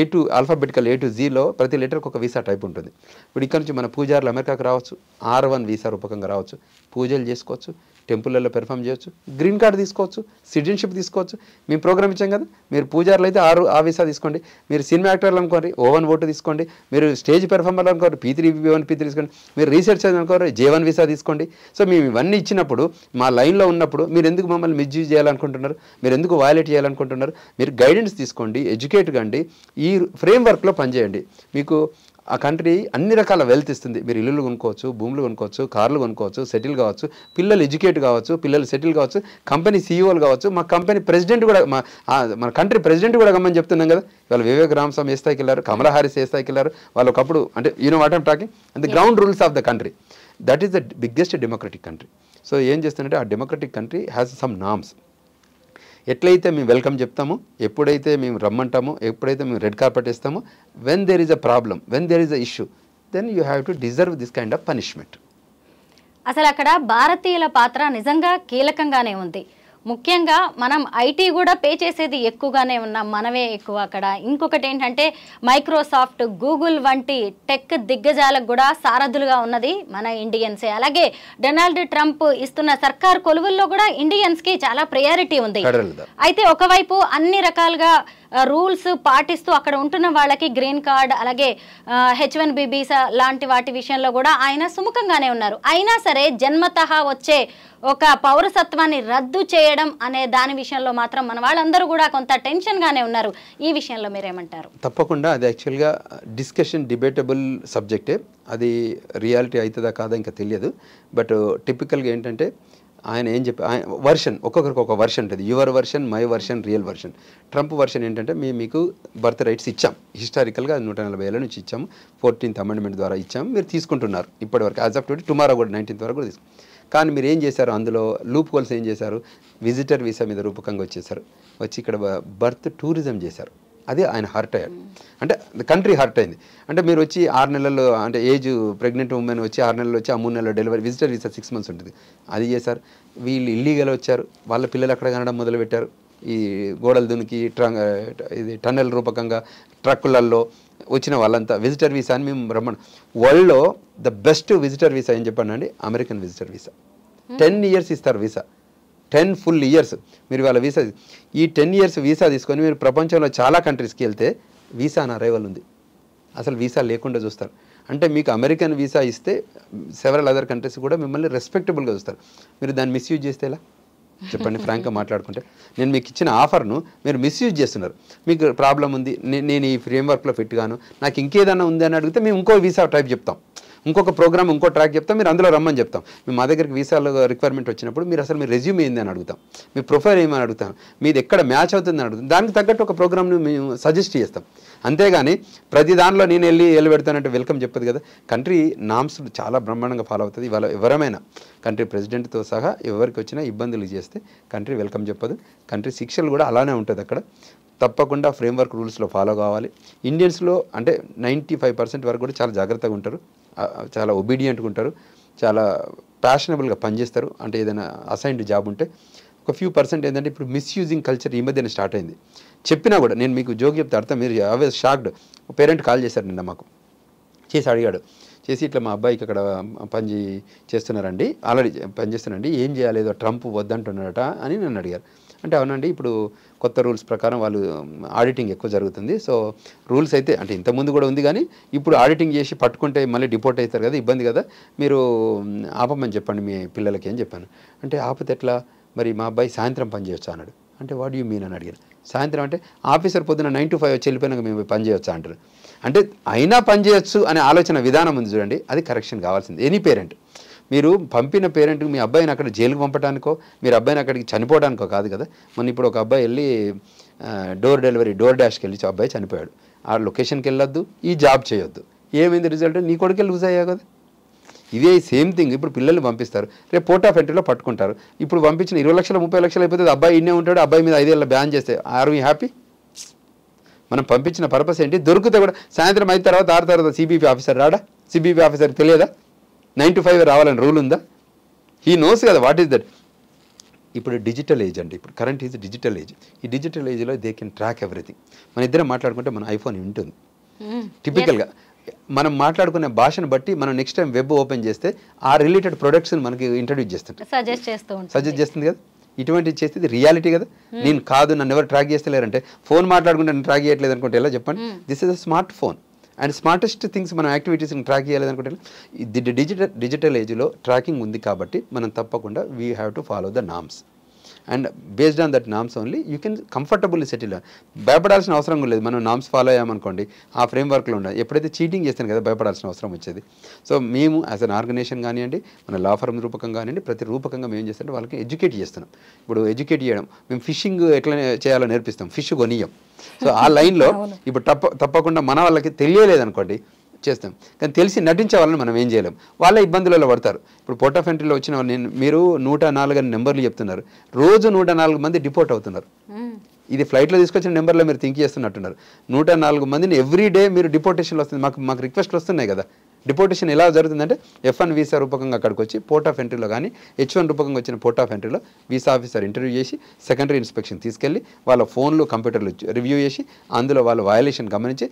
A2 ఆల్ఫాబెటికల్ A to Zలో ప్రతి లెటర్కి ఒక వీసా టైప్ ఉంటుంది. ఇప్పుడు ఇక్కడ నుంచి మన పూజారులు అమెరికాకు రావచ్చు, R1 వీసా రూపకంగా రావచ్చు, పూజలు చేసుకోవచ్చు, టెంపుల్లో పెర్ఫామ్ చేయొచ్చు, గ్రీన్ కార్డు తీసుకోవచ్చు, సిటిజన్షిప్ తీసుకోవచ్చు. మేము ప్రోగ్రామ్ ఇచ్చాం కదా. మీరు పూజారులు అయితే ఆ వీసా తీసుకోండి, మీరు సినిమా యాక్టర్లు అనుకోండి O1 O2 తీసుకోండి, మీరు స్టేజ్ పెర్ఫార్మర్లు అనుకోండి P3 P1 P3 తీసుకోండి, మీరు రీసెర్చ్ అనుకోండి J1 వీసా తీసుకోండి. సో మేము ఇవన్నీ ఇచ్చినప్పుడు మా లైన్లో ఉన్నప్పుడు మీరు ఎందుకు మమ్మల్ని మిస్యూజ్ చేయాలనుకుంటున్నారు, మీరు ఎందుకు వయలేట్ చేయాలనుకుంటున్నారు? మీరు గైడెన్స్ తీసుకోండి, ఎడ్యుకేట్ కండి, ఈ ఫ్రేమ్వర్క్లో పనిచేయండి. మీకు ఆ కంట్రీ అన్ని రకాల వెల్త్ ఇస్తుంది. మీరు ఇల్లులు కొనుక్కోవచ్చు, భూములు కొనుక్కోవచ్చు, కార్లు కొనుక్కోవచ్చు, సెటిల్ కావచ్చు, పిల్లలు ఎడ్యుకేట్ కావచ్చు, పిల్లలు సెటిల్ కావచ్చు, కంపెనీ CEOలు కావచ్చు. మా కంపెనీ ప్రెసిడెంట్ కూడా మన కంట్రీ ప్రెసిడెంట్ కూడా గమ్మని చెప్తున్నాం కదా. వాళ్ళు వివేక్ రామస్వామి ఏ స్థాయికి వెళ్ళారు, కమలా హారిస్ ఏ స్థాయికి వెళ్ళారు. వాళ్ళు ఒకప్పుడు అంటే what I'm talking and the ground rules of the country. That is the biggest democratic country. So ఏం చేస్తుందంటే ఆ democratic country has some norms. ఎట్లయితే మేము వెల్కమ్ చెప్తామో, ఎప్పుడైతే మేము రమ్మంటామో, ఎప్పుడైతే మేము రెడ్ కార్పెట్ ఇస్తామో, when there is a problem, when there is a issue, then you have to deserve this kind of punishment. అసలు అక్కడ భారతీయుల పాత్ర నిజంగా కీలకంగానే ఉంది. ముఖ్యంగా మనం ఐటీ కూడా పే చేసేది ఎక్కువగానే ఉన్నాం, మనమే ఎక్కువ అక్కడ. ఇంకొకటి ఏంటంటే మైక్రోసాఫ్ట్, గూగుల్ వంటి టెక్ దిగ్గజాలకు కూడా సారథులుగా ఉన్నది మన ఇండియన్సే. అలాగే డొనాల్డ్ ట్రంప్ ఇస్తున్న సర్కార్ కొలువుల్లో కూడా ఇండియన్స్కి చాలా ప్రయారిటీ ఉంది. అయితే ఒకవైపు అన్ని రకాలుగా రూల్స్ పాటిస్తూ అక్కడ ఉంటున్న వాళ్ళకి గ్రీన్ కార్డ్, అలాగే H1B వీసా లాంటి వాటి విషయంలో కూడా ఆయన సుముఖంగానే ఉన్నారు. అయినా సరే జన్మతః వచ్చే ఒక పౌరసత్వాన్ని రద్దు చేయడం అనే దాని విషయంలో మాత్రం మన వాళ్ళందరూ కూడా కొంత టెన్షన్గానే ఉన్నారు. ఈ విషయంలో మీరేమంటారు? తప్పకుండా అది యాక్చువల్గా డిబేటబుల్ సబ్జెక్టే. అది రియాలిటీ అవుతుందా కాదా ఇంకా తెలియదు. బట్ టిపికల్గా ఏంటంటే ఆయన ఏం చెప్పి వర్షన్ ఒక్కొక్కరికి ఒక వర్షన్ ఉంటుంది. Your version, my version, real version. Trump version ఏంటంటే మీకు బర్త్ రైట్స్ ఇచ్చాం, హిస్టారికల్గా 140 ఏళ్ళ నుంచి ఇచ్చాము, 14th అమెండ్మెంట్ ద్వారా ఇచ్చాము, మీరు తీసుకుంటున్నారు ఇప్పటివరకు. యాజ్ ఆఫ్ టుడే టుమారో కూడా 19th వరకు కూడా తీసుకుంటాం. కానీ మీరు ఏం చేశారు, అందులో లూప్ హోల్స్ ఏం చేశారు, విజిటర్ వీసా మీద రూపకంగా వచ్చేసారు, వచ్చి ఇక్కడ బర్త్ టూరిజం చేశారు. అదే ఆయన హర్ట్ అయ్యాడు. అంటే కంట్రీ హర్ట్ అయింది. అంటే మీరు వచ్చి 6 నెలల్లో, అంటే ఏజ్ ప్రెగ్నెంట్ ఉమెన్ వచ్చి 6 నెలలు వచ్చి ఆ 3 నెలలు డెలివరీ, విజిటర్ వీసా 6 months ఉంటుంది, అది చేశారు. వీళ్ళు ఇల్లీగల్ వచ్చారు, వాళ్ళ పిల్లలు అక్కడ కనడం మొదలుపెట్టారు. ఈ గోడలు దునికి ఇది టన్నెల్ రూపకంగా ట్రక్కులలో వచ్చిన వాళ్ళంతా విజిటర్ వీసా అని మేము రమ్మను. వరల్డ్లో ద బెస్ట్ విజిటర్ వీసా ఏం చెప్పండి, అమెరికన్ విజిటర్ వీసా. 10 years ఇస్తారు వీసా, 10 full years మీరు వాళ్ళ వీసా. ఈ 10 years వీసా తీసుకొని మీరు ప్రపంచంలో చాలా కంట్రీస్కి వెళ్తే వీసా ఆన్ అరైవల్ ఉంది, అసలు వీసా లేకుండా చూస్తారు. అంటే మీకు అమెరికన్ వీసా ఇస్తే సెవెరల్ అదర్ కంట్రీస్ కూడా మిమ్మల్ని రెస్పెక్టబుల్గా చూస్తారు. మీరు దాన్ని మిస్యూజ్ చేస్తే ఎలా? చెప్పండి ఫ్రాంక్గా మాట్లాడుకుంటే. నేను మీకు ఇచ్చిన ఆఫర్ను మీరు మిస్యూజ్ చేస్తున్నారు. మీకు ప్రాబ్లం ఉంది, నేను ఈ ఫ్రేమ్వర్క్లో ఫిట్ గాను, నాకు ఇంకేదైనా ఉంది అని అడిగితే మేము ఇంకో వీసా టైప్ చెప్తాం, ఇంకొక ప్రోగ్రామ్ ఇంకో ట్రాక్ చెప్తాం, మీరు అందులో రమ్మని చెప్తాం. మేము మా దగ్గరికి వీసాలో రిక్వైర్మెంట్ వచ్చినప్పుడు మీరు అసలు మీ రెజ్యూమ్ ఏంది అని అడుగుతాం, మీ ప్రొఫైల్ ఏమని అడుగుతాం, మీది ఎక్కడ మ్యాచ్ అవుతుంది అని అడుగుతాం. దానికి తగ్గట్టు ఒక ప్రోగ్రామ్ని మేము సజెస్ట్ చేస్తాం. అంతేగాని ప్రతి దానిలో నేను వెళ్ళి పెడతానంటే వెల్కమ్ చెప్పదు కదా. కంట్రీ నామ్స్ చాలా బ్రహ్మాండంగా ఫాలో అవుతుంది. ఇవాళ ఎవరైనా కంట్రీ ప్రెసిడెంట్తో సహా ఎవరికి వచ్చినా ఇబ్బందులు చేస్తే కంట్రీ వెల్కమ్ చెప్పదు. కంట్రీ శిక్షలు కూడా అలానే ఉంటుంది అక్కడ. తప్పకుండా ఫ్రేమ్వర్క్ రూల్స్లో ఫాలో కావాలి. ఇండియన్స్లో అంటే 95% వరకు కూడా చాలా జాగ్రత్తగా ఉంటారు, చాలా ఒబీడియంట్గా ఉంటారు, చాలా ప్యాషనబుల్గా పనిచేస్తారు. అంటే ఏదైనా అసైన్డ్ జాబ్ ఉంటే ఒక ఫ్యూ పర్సెంట్ ఏంటంటే ఇప్పుడు మిస్యూజింగ్ కల్చర్ ఈ మధ్యన స్టార్ట్ అయింది. చెప్పినా కూడా నేను మీకు జోక్ చెప్తే అర్థం, మీరు ఆల్వేస్ షాక్డ్. పేరెంట్ కాల్ చేశారు నిన్న మాకు, చేసి అడిగాడు, చేసి ఇట్లా మా అబ్బాయికి అక్కడ పని చేస్తున్నారండి, ఆల్రెడీ పనిచేస్తున్నారండి, ఏం చేయలేదు, ట్రంప్ వద్దంటున్నారట అని నన్ను అడిగారు. అంటే అవునండి, ఇప్పుడు కొత్త రూల్స్ ప్రకారం వాళ్ళు ఆడిటింగ్ ఎక్కువ జరుగుతుంది. సో రూల్స్ అయితే అంటే ఇంతకుముందు కూడా ఉంది, కానీ ఇప్పుడు ఆడిటింగ్ చేసి పట్టుకుంటే మళ్ళీ డిపోర్ట్ అవుతారు కదా, ఇబ్బంది కదా, మీరు ఆపమని చెప్పండి మీ పిల్లలకి అని చెప్పాను. అంటే ఆపితే ఎట్లా, మరి మా అబ్బాయి సాయంత్రం పని చేయొచ్చా అన్నాడు. అంటే వాట్ యూ మీన్ అని అడిగాను. సాయంత్రం అంటే ఆఫీసర్ పొద్దున 9 to 5 వచ్చి వెళ్ళిపోయినాక మేము పని చేయొచ్చా అంటారు. అంటే అయినా పని చేయొచ్చు అనే ఆలోచన విధానం ఉంది చూడండి, అది కరెక్షన్ కావాల్సింది. ఎనీ పేరెంట్, మీరు పంపిన పేరెంట్కి మీ అబ్బాయిని అక్కడ జైలుకి పంపడానికో మీరు అబ్బాయిని అక్కడికి చనిపోవడానికో కాదు కదా. మొన్న ఇప్పుడు ఒక అబ్బాయి వెళ్ళి డోర్ డాష్కి వెళ్ళి అబ్బాయి చనిపోయాడు. ఆ లొకేషన్కి వెళ్ళొద్దు, ఈ జాబ్ చేయొద్దు, ఏమైంది రిజల్ట్, నీ కొడుకే లూజ్ అయ్యా కదా. ఇదే సేమ్ థింగ్ ఇప్పుడు పిల్లల్ని పంపిస్తారు, రేపు పోర్ట్ ఆఫ్ ఎంట్రీలో పట్టుకుంటారు. ఇప్పుడు పంపించిన 20 లక్షలు 30 లక్షలు అయిపోతుంది, అబ్బాయి ఇన్నే ఉంటాడు, అబ్బాయి మీద 5 ఏళ్ళ బ్యాన్ చేస్తే ఆర్ వీ హ్యాపీ? మనం పంపించిన పర్పస్ ఏంటి? దొరికితే కూడా సాయంత్రం 5 తర్వాత 6 తర్వాత సిబిపి ఆఫీసర్ రాడా? సిబిపి ఆఫీసర్ తెలియదా 9 to 5 రావాలని రూల్ ఉందా? హీ నోస్ కదా వాట్ ఈస్ దట్. ఇప్పుడు డిజిటల్ ఏజ్ అండి, ఇప్పుడు కరెంట్ ఈజ్ డిజిటల్ ఏజ్. ఈ డిజిటల్ ఏజ్లో దే కెన్ ట్రాక్ ఎవ్రీథింగ్. మన ఇద్దరం మాట్లాడుకుంటే మన ఐఫోన్ ఉంటుంది టిపికల్గా. మనం మాట్లాడుకునే భాషను బట్టి మనం నెక్స్ట్ టైం వెబ్ ఓపెన్ చేస్తే ఆ రిలేటెడ్ ప్రొడక్ట్స్ని మనకి ఇంట్రడ్యూస్ చేస్తుంటాం, సజెస్ట్ చేస్తుంది కదా. ఇటువంటి చేస్తే రియాలిటీ కదా. నేను కాదు, నన్ను ఎవరు ట్రాక్ చేస్తలేరంటే, ఫోన్ మాట్లాడుకుంటే నన్ను ట్రాక్ చేయట్లేదు అనుకుంటే ఎలా చెప్పండి? This is a smart phone and smartest things మన యాక్టివిటీస్ని ట్రాక్ చేయలేదనుకుంటే. డిజిటల్ ఏజ్లో ట్రాకింగ్ ఉంది కాబట్టి మనం తప్పకుండా we have to follow the norms and based on that norms only you can comfortably settle. భయపడాల్సిన అవసరం లేదు. మనం నామ్స్ ఫాలో అయ్యామనుకోండి, ఆ ఫ్రేమ్వర్క్లో ఉండాలి. ఎప్పుడైతే చీటింగ్ చేస్తాను కదా భయపడాల్సిన అవసరం వచ్చేది. సో మేము యాజ్ అన్ ఆర్గనైజేషన్ కానివ్వండి, మన లా ఫర్మ్ రూపకంగా కానివ్వండి, ప్రతి రూపకంగా మేము ఏం చేస్తామంటే వాళ్ళకి ఎడ్యుకేట్ చేస్తున్నాం. ఇప్పుడు ఎడ్యుకేట్ చేయడం, మేము ఫిషింగ్ ఎట్లా చేయాలో నేర్పిస్తాం, ఫిష్ కొనియం. సో ఆ లైన్లో ఇప్పుడు తప్పకుండా మన వాళ్ళకి తెలియలేదనుకోండి చేస్తాం, కానీ తెలిసి నటించే వాళ్ళని మనం ఏం చేయలేం, వాళ్ళ ఇబ్బందులలో పడతారు. ఇప్పుడు పోర్ట్ ఆఫ్ ఎంట్రీలో వచ్చిన మీరు 104 అని నెంబర్లు చెప్తున్నారు, రోజు 104 మంది డిపోర్ట్ అవుతున్నారు. ఇది ఫ్లైట్లో తీసుకొచ్చిన నెంబర్లో మీరు థింక్ చేస్తున్నట్టున్నారు. 104 మందిని ఎవ్రీ డే మీరు డిపోర్టేషన్లో వస్తుంది. మాకు రిక్వెస్ట్లు వస్తున్నాయి కదా. డిపోర్టేషన్ ఎలా జరుగుతుందంటే F1 వీసా రూపకంగా అక్కడికి వచ్చి పోర్ట్ ఆఫ్ ఎంట్రీలో కానీ H1 రూపకంగా వచ్చిన పోర్ట్ ఆఫ్ ఎంట్రీలో వీసా ఆఫీసర్ ఇంటర్వ్యూ చేసి సెకండరీ ఇన్స్పెక్షన్ తీసుకెళ్ళి వాళ్ళ ఫోన్లు కంప్యూటర్లు రివ్యూ చేసి అందులో వాళ్ళ వయలేషన్ గమనించి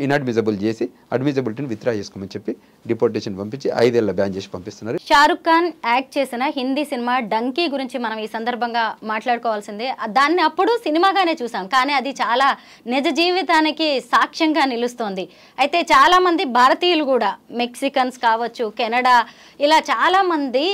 ఇన్అడ్మిజబుల్ చేసి అడ్మిజబిలిటీని విత్డ్రా చేసుకోమని చెప్పి డిపోర్టేషన్ పంపించి 5 ఏళ్ల బ్యాన్ చేసి పంపిస్తున్నారు. షారుఖ్ ఖాన్ యాక్ట్ చేసిన హిందీ సినిమా డంకీ గురించి మనం ఈ సందర్భంగా మాట్లాడుకోవాల్సిందే. దాన్ని అప్పుడు సినిమాగానే చూసాం, కానీ అది చాలా నిజ జీవితానికి సాక్ష్యంగా నిలుస్తోంది. అయితే చాలా మంది భారతీయులు కూడా, మెక్సికన్స్ కావచ్చు, కెనడా, ఇలా చాలా మంది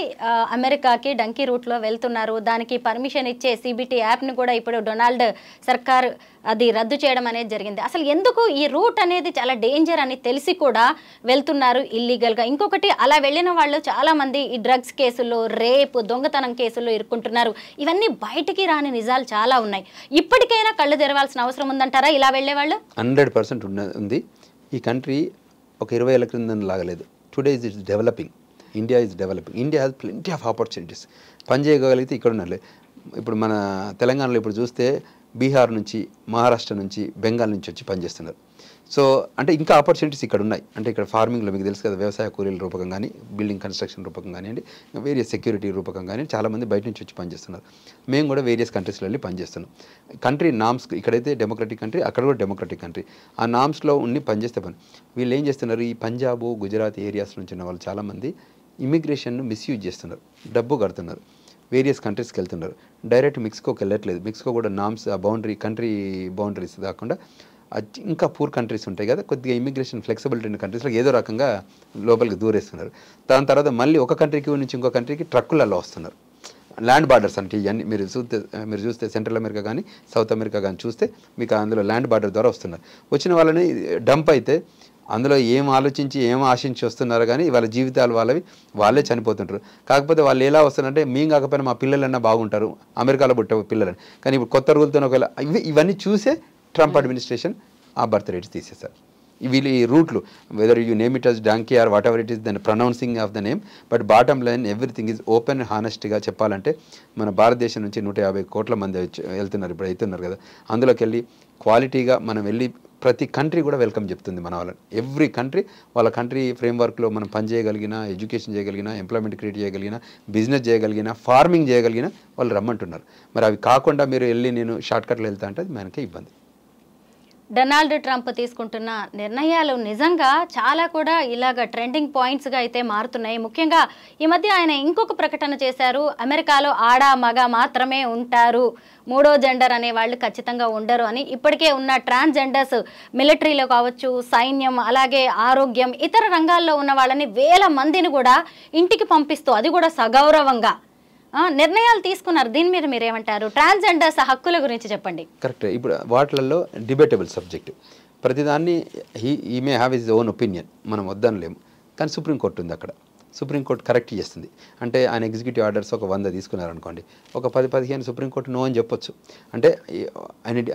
అమెరికాకి డంకీ రూట్లో వెళ్తున్నారు. దానికి పర్మిషన్ ఇచ్చే CBT యాప్ని కూడా ఇప్పుడు డొనాల్డ్ సర్కార్ అది రద్దు చేయడం అనేది జరిగింది. అసలు ఎందుకు ఈ రూట్ అనేది చాలా డేంజర్ అని తెలిసి కూడా వెళ్తున్నారు ఇల్లీగల్గా. ఇంకొకటి, అలా వెళ్ళిన వాళ్ళు చాలామంది ఈ డ్రగ్స్ కేసుల్లో, రేపు, దొంగతనం కేసుల్లో ఇరుక్కుంటున్నారు. ఇవన్నీ బయటికి రాని నిజాలు చాలా ఉన్నాయి. ఇప్పటికైనా కళ్ళు తెరవాల్సిన అవసరం ఉందంటారా ఇలా వెళ్ళే వాళ్ళు? 100% ఉంది. ఈ కంట్రీ ఒక 20 ఏళ్ల క్రింద లాగలేదు. Today is developing. India is developing. India has plenty of opportunities. పని చేయగలిగితే ఇక్కడ ఉన్నట్లే. ఇప్పుడు మన తెలంగాణలో ఇప్పుడు చూస్తే బీహార్ నుంచి, మహారాష్ట్ర నుంచి, బెంగాల్ నుంచి వచ్చి పనిచేస్తున్నారు. సో అంటే ఇంకా ఆపర్చునిటీస్ ఇక్కడ ఉన్నాయి. అంటే ఇక్కడ ఫార్మింగ్లో మీకు తెలుసు కదా, వ్యవసాయ కూలీల రూపకం కానీ, బిల్డింగ్ కన్స్ట్రక్షన్ రూపకం కానివ్వండి, వేరియస్ సెక్యూరిటీ రూపకం కానీ చాలామంది బయట నుంచి వచ్చి పనిచేస్తున్నారు. మేము కూడా వేరియస్ కంట్రీస్లో వెళ్ళి పనిచేస్తున్నాం. కంట్రీ నామ్స్, ఇక్కడైతే డెమోక్రటిక్ కంట్రీ, అక్కడ కూడా డెమోక్రటిక్ కంట్రీ. ఆ నామ్స్లో ఉండి పనిచేస్తే వీళ్ళు ఏం చేస్తున్నారు, ఈ పంజాబ్, గుజరాత్ ఏరియాస్ నుంచి ఉన్న వాళ్ళు చాలామంది ఇమిగ్రేషన్ను మిస్యూజ్ చేస్తున్నారు, డబ్బు కడుతున్నారు, వేరియస్ కంట్రీస్కి వెళ్తున్నారు. డైరెక్ట్ మెక్సికోకి వెళ్ళట్లేదు. మెక్సికో కూడా నామ్స్, ఆ కంట్రీ బౌండరీస్ కాకుండా ఇంకా పూర్ కంట్రీస్ ఉంటాయి కదా, కొద్దిగా ఇమిగ్రేషన్ ఫ్లెక్సిబిలిటీ ఉన్న కంట్రీస్లో ఏదో రకంగా లోపలికి దూరేస్తున్నారు. దాని తర్వాత మళ్ళీ ఒక కంట్రీకి నుంచి ఇంకో కంట్రీకి ట్రక్కులలో వస్తున్నారు. ల్యాండ్ బార్డర్స్ అంటే ఇవన్నీ మీరు చూస్తే సెంట్రల్ అమెరికా కానీ సౌత్ అమెరికా కానీ చూస్తే మీకు అందులో ల్యాండ్ బార్డర్ ద్వారా వస్తున్నారు. వచ్చిన వాళ్ళని డంప్ అయితే అందులో ఏం ఆలోచించి ఏం ఆశించి వస్తున్నారో కానీ వాళ్ళ జీవితాలు వాళ్ళే చనిపోతుంటారు. కాకపోతే వాళ్ళు ఎలా వస్తున్నారంటే మేము కాకపోయినా మా పిల్లలన్నా బాగుంటారు, అమెరికాలో పుట్టే పిల్లలని. కానీ ఇప్పుడు కొత్త రూల్తో ఒకవేళ ఇవన్నీ చూసే ట్రంప్ అడ్మినిస్ట్రేషన్ ఆ బర్త్ రేట్స్ తీసేశారు. వీళ్ళు ఈ రూట్లు whether you name it as donkey or whatever it is then pronouncing of the name, but bottom line everything is open and హానెస్ట్గా చెప్పాలంటే మన భారతదేశం నుంచి 150 కోట్ల మంది వెళ్తున్నారు, ఇప్పుడు అవుతున్నారు కదా. అందులోకి వెళ్ళి క్వాలిటీగా మనం వెళ్ళి ప్రతి కంట్రీ కూడా వెల్కమ్ చెప్తుంది మన వాళ్ళని. ఎవ్రీ కంట్రీ వాళ్ళ కంట్రీ ఫ్రేమ్వర్క్లో మనం పని చేయగలిగిన, ఎడ్యుకేషన్ చేయగలిగిన, ఎంప్లాయ్మెంట్ క్రియేట్ చేయగలిగిన, బిజినెస్ చేయగలిగిన, ఫార్మింగ్ చేయగలిగిన వాళ్ళు రమ్మంటున్నారు. మరి అవి కాకుండా మీరు వెళ్ళి నేను షార్ట్కట్లో వెళ్తా అంటే అది మనకే ఇబ్బంది. డొనాల్డ్ ట్రంప్ తీసుకుంటున్న నిర్ణయాలు నిజంగా చాలా కూడా ఇలాగ ట్రెండింగ్ పాయింట్స్గా అయితే మారుతున్నాయి. ముఖ్యంగా ఈ మధ్య ఆయన ఇంకొక ప్రకటన చేశారు, అమెరికాలో ఆడ మగ మాత్రమే ఉంటారు, మూడో జెండర్ అనే వాళ్ళు ఖచ్చితంగా ఉండరు అని. ఇప్పటికే ఉన్న ట్రాన్స్జెండర్స్ మిలిటరీలో కావచ్చు, సైన్యం, అలాగే ఆరోగ్యం, ఇతర రంగాల్లో ఉన్న వాళ్ళని వేల మందిని కూడా ఇంటికి పంపిస్తూ అది కూడా సగౌరవంగా నిర్ణయాలు తీసుకున్నారు. దీని మీద మీరేమంటారు? ట్రాన్స్జెండర్స్ హక్కుల గురించి చెప్పండి. కరెక్ట్. ఇప్పుడు వాటిలలో డిబేటబుల్ సబ్జెక్ట్, ప్రతిదాన్ని he may have his own opinion, మనం వద్దనలేము. కానీ సుప్రీంకోర్టు ఉంది అక్కడ, సుప్రీంకోర్టు కరెక్ట్ చేస్తుంది. అంటే ఆయన ఎగ్జిక్యూటివ్ ఆర్డర్స్ ఒక 100 తీసుకున్నారనుకోండి, ఒక 10-15 సుప్రీంకోర్టు నో అని చెప్పొచ్చు. అంటే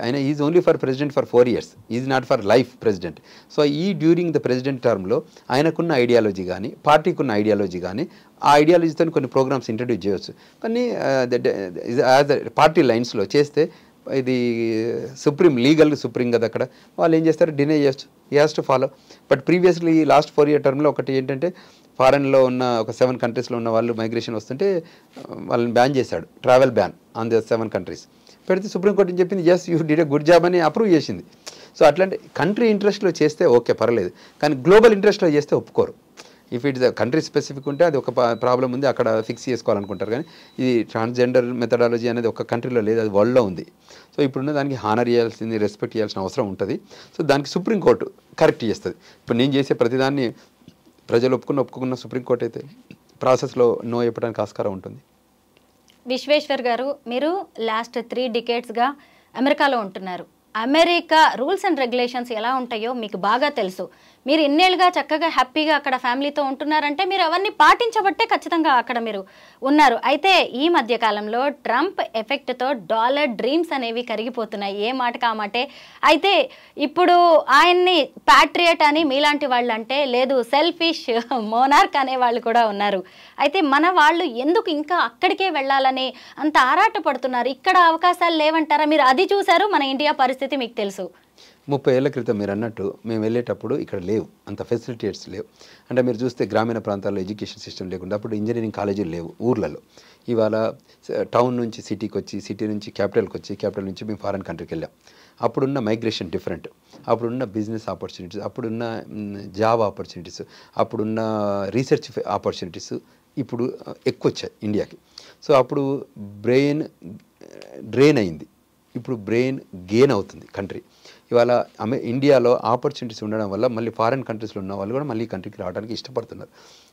ఆయన is only for president for 4 years, is not for life president. So ఈ డ్యూరింగ్ ద ప్రెసిడెంట్ టర్మ్లో ఆయనకున్న ఐడియాలజీ కానీ, పార్టీకున్న ఐడియాలజీ కానీ, ఆ ఐడియాలజీతో కొన్ని ప్రోగ్రామ్స్ ఇంట్రడ్యూస్ చేయవచ్చు. కానీ యాజ్ పార్టీ లైన్స్లో చేస్తే ఇది లీగల్ సుప్రీం కదా, అక్కడ వాళ్ళు ఏం చేస్తారు, డినై చేయొచ్చు. He has to follow. But previously last 4 year టర్మ్లో ఒకటి ఏంటంటే, ఫారెన్లో ఉన్న ఒక 7 countries ఉన్న వాళ్ళు మైగ్రేషన్ వస్తుంటే వాళ్ళని బ్యాన్ చేశాడు, travel ban on the 7 countries పెడితే సుప్రీంకోర్టు అని చెప్పింది yes you did a good job అని అప్రూవ్ చేసింది. సో అట్లాంటి కంట్రీ ఇంట్రెస్ట్లో చేస్తే ఓకే పర్లేదు, కానీ గ్లోబల్ ఇంట్రెస్ట్లో చేస్తే ఒప్పుకోరు. ఇఫ్ ఇట్స్ కంట్రీ స్పెసిఫిక్ ఉంటే అది ఒక ప్రాబ్లం ఉంది, అక్కడ ఫిక్స్ చేసుకోవాలనుకుంటారు. కానీ ఇది ట్రాన్స్జెండర్ మెథడాలజీ అనేది ఒక కంట్రీలో లేదు, అది వరల్డ్లో ఉంది. సో ఇప్పుడున్న దానికి హానర్ చేయాల్సింది, రెస్పెక్ట్ చేయాల్సిన అవసరం ఉంటుంది. సో దానికి సుప్రీంకోర్టు కరెక్ట్ చేస్తుంది. ఇప్పుడు నేను చేసే ప్రతిదాన్ని ప్రజలు ఒప్పుకున్న సుప్రీంకోర్టు అయితే ప్రాసెస్లో నో చెప్పడానికి ఆస్కారం ఉంటుంది. విశ్వేశ్వర్ గారు, మీరు లాస్ట్ 3 decadesగా అమెరికాలో ఉంటున్నారు. అమెరికా రూల్స్ అండ్ రెగ్యులేషన్స్ ఎలా ఉంటాయో మీకు బాగా తెలుసు. మీరు ఇన్నేళ్ళుగా చక్కగా హ్యాపీగా అక్కడ ఫ్యామిలీతో ఉంటున్నారంటే మీరు అవన్నీ పాటించబట్టే ఖచ్చితంగా అక్కడ మీరు ఉన్నారు. అయితే ఈ మధ్య కాలంలో ట్రంప్ ఎఫెక్ట్తో డాలర్ డ్రీమ్స్ అనేవి కరిగిపోతున్నాయి, ఏ మాటకు ఆ మాటే. అయితే ఇప్పుడు ఆయన్ని ప్యాట్రియట్ అని మీలాంటి వాళ్ళు అంటే, లేదు సెల్ఫిష్ మోనార్క్ అనే వాళ్ళు కూడా ఉన్నారు. అయితే మన వాళ్ళు ఎందుకు ఇంకా అక్కడికే వెళ్ళాలని అంత ఆరాట పడుతున్నారు? ఇక్కడ అవకాశాలు లేవంటారా? మీరు అది చూశారు, మన ఇండియా పరిస్థితి మీకు తెలుసు. 30 ఏళ్ల క్రితం మీరు అన్నట్టు మేము వెళ్ళేటప్పుడు ఇక్కడ లేవు, అంత ఫెసిలిటీస్ లేవు. అంటే మీరు చూస్తే గ్రామీణ ప్రాంతాల్లో ఎడ్యుకేషన్ సిస్టమ్ లేకుండా, అప్పుడు ఇంజనీరింగ్ కాలేజీలు లేవు ఊర్లలో. ఇవాళ టౌన్ నుంచి సిటీకి వచ్చి, సిటీ నుంచి క్యాపిటల్కి వచ్చి, క్యాపిటల్ నుంచి మేము ఫారెన్ కంట్రీకి వెళ్ళాం. అప్పుడున్న మైగ్రేషన్ డిఫరెంట్, అప్పుడున్న బిజినెస్ ఆపర్చునిటీస్, అప్పుడున్న జాబ్ ఆపర్చునిటీస్, అప్పుడున్న రీసెర్చ్ ఆపర్చునిటీస్ ఇప్పుడు ఎక్కువ వచ్చాయి ఇండియాకి. సో అప్పుడు బ్రెయిన్ డ్రైన్ అయింది, ఇప్పుడు బ్రెయిన్ గెయిన్ అవుతుంది కంట్రీ. ఇవాళ ఇండియాలో ఆపర్చునిటీస్ ఉండడం వల్ల మళ్ళీ ఫారెన్ కంట్రీస్లో ఉన్న వాళ్ళు కూడా మళ్ళీ కంట్రీకి రావడానికి ఇష్టపడుతున్నారు.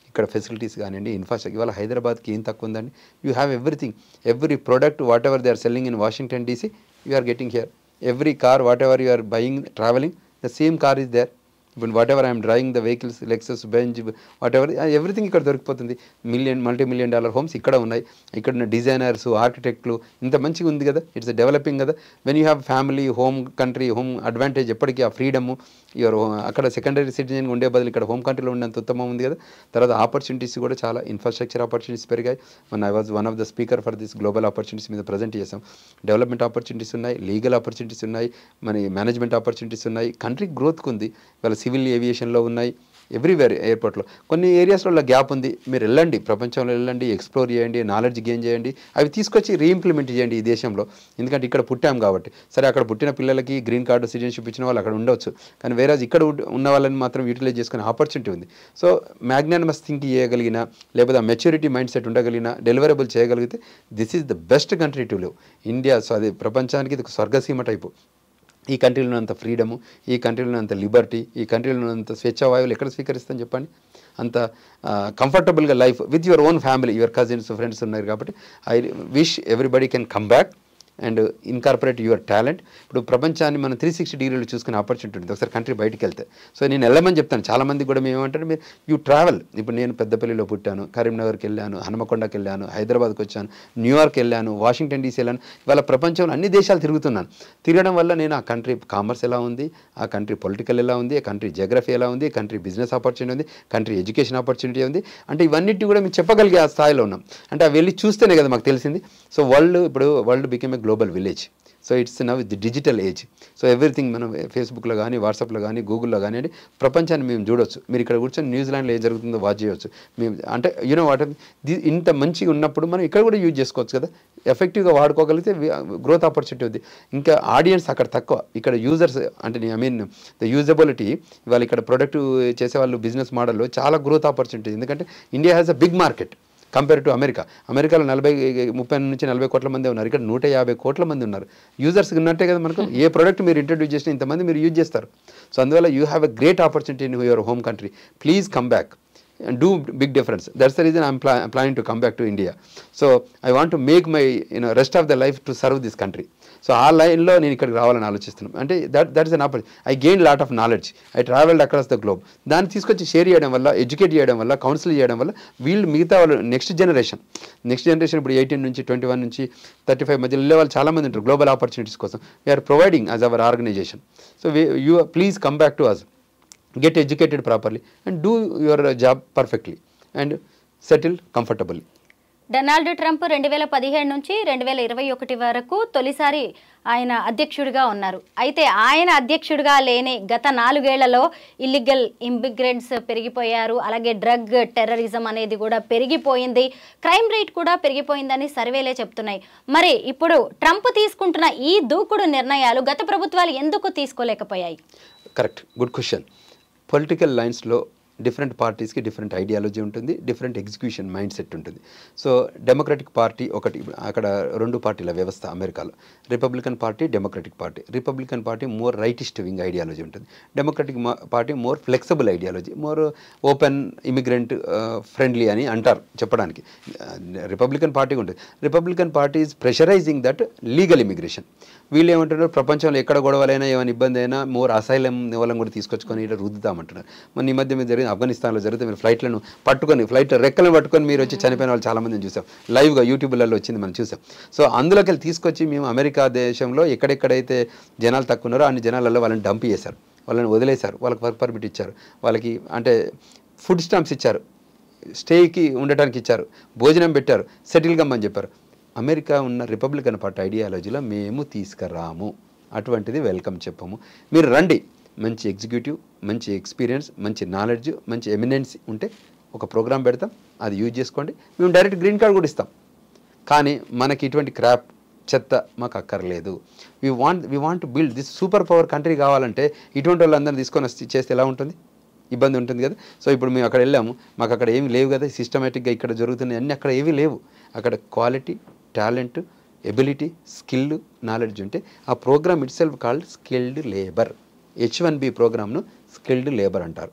ఇక్కడ ఫెసిలిటీస్ కానివ్వండి, ఇన్ఫ్రాస్ట్రక్చర్. ఇవాళ హైదరాబాద్కి ఏం తక్కువ ఉందండి? You have everything, every product whatever they are selling in Washington DC, you are getting here. Every car whatever you are buying, travelling, the same car is there. ఇప్పుడు whatever I'm driving the vehicles, Lexus, Benz, whatever, everything ఇక్కడ దొరికిపోతుంది. $multi-million homes ఇక్కడ ఉన్నాయి. ఇక్కడ ఉన్న designers, ఆర్కిటెక్ట్లు, ఇంత మంచిగా ఉంది కదా, ఇట్స్ డెవలపింగ్ కదా. When you have family, home country, home advantage ఎప్పటికీ ఆ ఫ్రీడమ్, యువర్ అక్కడ సెకండరీ సిటిజన్గా ఉండే బదులు ఇక్కడ హోమ్ కంట్రీలో ఉన్నంత ఉత్తమం ఉంది కదా. తర్వాత ఆపర్చునిటీస్ కూడా చాలా, ఇన్ఫ్రాస్ట్రక్చర్ ఆపర్చునిటీస్ పెరిగాయి. I was one of the speaker for this global opportunities మీద ప్రజెంట్ చేసాం. డెవలప్మెంట్ ఆపర్చునిటీస్ ఉన్నాయి, లీగల్ ఆపర్చునిటీస్ ఉన్నాయి, మన మేనేజ్మెంట్ ఆపర్చునిటీస్ ఉన్నాయి. కంట్రీ గ్రోత్కి ఉంది. ఇవాళ సివిల్ ఏవియేషన్లో ఉన్నాయి, ఎవ్రీవేర్ ఎయిర్పోర్ట్లో. కొన్ని ఏరియాస్లో గ్యాప్ ఉంది. మీరు వెళ్ళండి, ప్రపంచంలో వెళ్ళండి, ఎక్స్ప్లోర్ చేయండి, నాలెడ్జ్ గెయిన్ చేయండి, అవి తీసుకొచ్చి రీఇంప్లిమెంట్ చేయండి ఈ దేశంలో. ఎందుకంటే ఇక్కడ పుట్టాం కాబట్టి. సరే, అక్కడ పుట్టిన పిల్లలకి గ్రీన్ కార్డు, సిటిజన్షిప్ ఇచ్చిన వాళ్ళు అక్కడ ఉండవచ్చు, కానీ వేరే ఇక్కడ ఉన్న వాళ్ళని మాత్రం యూటిలైజ్ చేసుకునే ఆపర్చునిటీ ఉంది. సో మ్యాగ్నానిమస్ థింక్ చేయగలిగిన, లేకపోతే ఆ మెచ్యూరిటీ మైండ్ సెట్ ఉండగలిగిన, డెలివరబుల్ చేయగలిగితే this is the best country to live. India. So అది ప్రపంచానికి ఇది స్వర్గసీమ టైపు. ఈ కంట్రీలో ఉన్నంత ఫ్రీడము, ఈ కంట్రీలో ఉన్నంత లిబర్టీ, ఈ కంట్రీలో ఉన్నంత స్వేచ్ఛావాయువులు ఎక్కడ స్వీకరిస్తాం చెప్పండి? అంత కంఫర్టబుల్గా life with your own family, your cousins friends ఉన్నారు కాబట్టి I wish everybody can come back and incorporate your talent. ఇప్పుడు ప్రపంచాన్ని మనం 360 డిగ్రీలు చూసుకునే ఆపర్చునిటీ ఉంటుంది ఒకసారి కంట్రీ బయటికి వెళ్తే. సో నేను వెళ్ళమని చెప్తాను. చాలామంది కూడా మేము ఏమంటారు, మీరు యూ ట్రావెల్. ఇప్పుడు నేను పెద్దపల్లిలో పుట్టాను, కరీంనగర్కి వెళ్ళాను, హనుమకొండకి వెళ్ళాను, హైదరాబాద్కి వచ్చాను, న్యూయార్క్ వెళ్ళాను, వాషింగ్టన్ డీసీ వెళ్ళాను. ఇవాళ ప్రపంచంలో అన్ని దేశాలు తిరుగుతున్నాను. తిరగడం వల్ల నేను ఆ కంట్రీ కామర్స్ ఎలా ఉంది, ఆ కంట్రీ పొలిటికల్ ఎలా ఉంది, ఆ కంట్రీ జియోగ్రఫీ ఎలా ఉంది, కంట్రీ బిజినెస్ ఆపర్చునిటీ ఉంది, కంట్రీ ఎడ్యుకేషన్ ఆపర్చునిటీ ఉంది, అంటే ఇవన్నిటి కూడా మేము చెప్పగలిగే ఆ స్థాయిలో ఉన్నాం. అంటే ఆ వెళ్ళి చూస్తేనే కదా మాకు తెలిసింది. So world became a global village. So it's now the digital age. So everything మనం ఫేస్బుక్లో కానీ, వాట్సాప్లో కానీ, గూగుల్లో కానివ్వండి, ప్రపంచాన్ని మేము చూడొచ్చు. మీరు ఇక్కడ కూర్చొని న్యూజిలాండ్లో ఏం జరుగుతుందో వాచ్ చేయవచ్చు. మేము అంటే యూనో వాట్ ఇంత మంచిగా ఉన్నప్పుడు మనం ఇక్కడ కూడా యూజ్ చేసుకోవచ్చు కదా. ఎఫెక్టివ్గా వాడుకోగలిగితే గ్రోత్ ఆపర్చునిటీ ఉంది. ఇంకా ఆడియన్స్ అక్కడ తక్కువ, ఇక్కడ యూజర్స్ అంటే ఐ మీన్ ద యూజబిలిటీ. ఇవాళ ఇక్కడ ప్రొడక్ట్ చేసేవాళ్ళు బిజినెస్ మోడల్లో చాలా గ్రోత్ ఆపర్చునిటీ. ఎందుకంటే India has a big market compare to అమెరికాలో 30 నుంచి 40 కోట్ల మంది ఉన్నారు. ఇక్కడ 150 కోట్ల మంది ఉన్నారు. యూజర్స్ ఉన్నట్టే కదా మనకు. ఏ ప్రోడక్ట్ మీరు ఇంట్రడ్యూస్ చేసినా ఇంతమంది మీరు యూజ్ చేస్తారు. సో అందువల్ల you have a great opportunity in your home country. Please come back and do big difference. That's the reason I'm planning to come back to India. So I want to make my rest of the life to serve this country. So ఆ లైన్లో నేను ఇక్కడికి రావాలని ఆలోచిస్తున్నాను. అంటే that is an opportunity. I gain lot of knowledge. I travelled across the globe. దాన్ని తీసుకొచ్చి share చేయడం వల్ల, ఎడ్యుకేట్ చేయడం వల్ల, కౌన్సిల్ చేయడం వల్ల వీళ్ళు మిగతా వాళ్ళు నెక్స్ట్ జనరేషన్ ఇప్పుడు 18 నుంచి 21 నుంచి 35 మధ్యలో వెళ్ళే వాళ్ళు చాలామంది ఉంటారు గ్లోబల్ ఆపర్చునిటీస్ కోసం. We are providing as our organization. So you please come back to us. Get educated properly and do your job perfectly and settle comfortably. Donald Trump 2017 నుంచి 2021 వరకు తొలిసారి ఆయన అధ్యక్షుడిగా ఉన్నారు. అయితే ఆయన అధ్యక్షుడిగా లేని గత 4 ఏళ్లలో ఇల్లీగల్ ఇమిగ్రెంట్స్ పెరిగిపోయారు. అలాగే డ్రగ్ టెర్రరిజం అనేది కూడా పెరిగిపోయింది. క్రైమ్ రేట్ కూడా పెరిగిపోయిందని సర్వేలే చెప్తున్నాయి. మరి ఇప్పుడు ట్రంప్ తీసుకుంటున్న ఈ దూకుడు నిర్ణయాలు గత ప్రభుత్వాలు ఎందుకు తీసుకోలేకపోయాయి? Correct, good question. పొలిటికల్ లైన్స్లో డిఫరెంట్ పార్టీస్కి డిఫరెంట్ ఐడియాలజీ ఉంటుంది, డిఫరెంట్ ఎగ్జిక్యూషన్ మైండ్ సెట్ ఉంటుంది. సో డెమోక్రటిక్ పార్టీ ఒకటి, అక్కడ 2 పార్టీల వ్యవస్థ అమెరికాలో. Republican party, Democratic party. Republican party more rightist wing ideology ఉంటుంది. Democratic party more flexible ideology, more open immigrant friendly అని అంటారు చెప్పడానికి. రిపబ్లికన్ పార్టీ ఉంటుంది. Republican party is pressurising that legal immigration. వీళ్ళు ఏమంటున్నారు, ప్రపంచంలో ఎక్కడ గొడవలైనా ఏమైనా ఇబ్బంది అయినా మోర్ అసైలం నివలం కూడా తీసుకొచ్చుకొని ఇక్కడ రుద్దుతామంటున్నారు. మన ఈ మధ్య మీద జరిగింది ఆఫ్ఘనిస్తాన్లో జరిగితే మీరు ఫ్లైట్లను పట్టుకొని రెక్కలను పట్టుకొని మీరు వచ్చి చనిపోయిన వాళ్ళు చాలామందిని చూసాం. లైవ్గా యూట్యూబ్లలో వచ్చింది మనం చూసాం. సో అందులోకి వెళ్ళి తీసుకొచ్చి మేము అమెరికా దేశంలో ఎక్కడెక్కడైతే జనాలు తక్కువ ఉన్నారో అన్ని జనాలలో వాళ్ళని డంప్ చేశారు, వాళ్ళని వదిలేశారు, వాళ్ళకి వర్క్ పర్మిట్ ఇచ్చారు, వాళ్ళకి అంటే ఫుడ్ స్టాంప్స్ ఇచ్చారు, స్టేకి ఉండటానికి ఇచ్చారు, భోజనం పెట్టారు, సెటిల్ కమ్మని చెప్పారు. అమెరికా ఉన్న రిపబ్లికన్ పార్టీ ఐడియాలజీలో మేము తీసుకురాము, అటువంటిది వెల్కమ్ చెప్పము. మీరు రండి, మంచి ఎగ్జిక్యూటివ్, మంచి ఎక్స్పీరియన్స్, మంచి నాలెడ్జ్, మంచి ఎమినెన్సీ ఉంటే ఒక ప్రోగ్రామ్ పెడతాం, అది యూజ్ చేసుకోండి, మేము డైరెక్ట్ గ్రీన్ కార్డ్ కూడా ఇస్తాం. కానీ మనకి ఇటువంటి క్రాప్ చెత్త మాకు అక్కర్లేదు. We want to build this super power country కావాలంటే ఇటువంటి వాళ్ళందరినీ తీసుకొని చేస్తే ఎలా ఉంటుంది? ఇబ్బంది ఉంటుంది కదా. సో ఇప్పుడు మేము అక్కడ వెళ్ళాము, మాకు అక్కడ ఏమీ లేవు కదా, సిస్టమేటిక్గా ఇక్కడ జరుగుతున్నాయి అన్నీ అక్కడ ఏమీ లేవు. అక్కడ quality, talent, ability, skill, knowledge ఉంటే ఆ program itself called skilled labour. H1B ప్రోగ్రామ్ను స్కిల్డ్ లేబర్ అంటారు.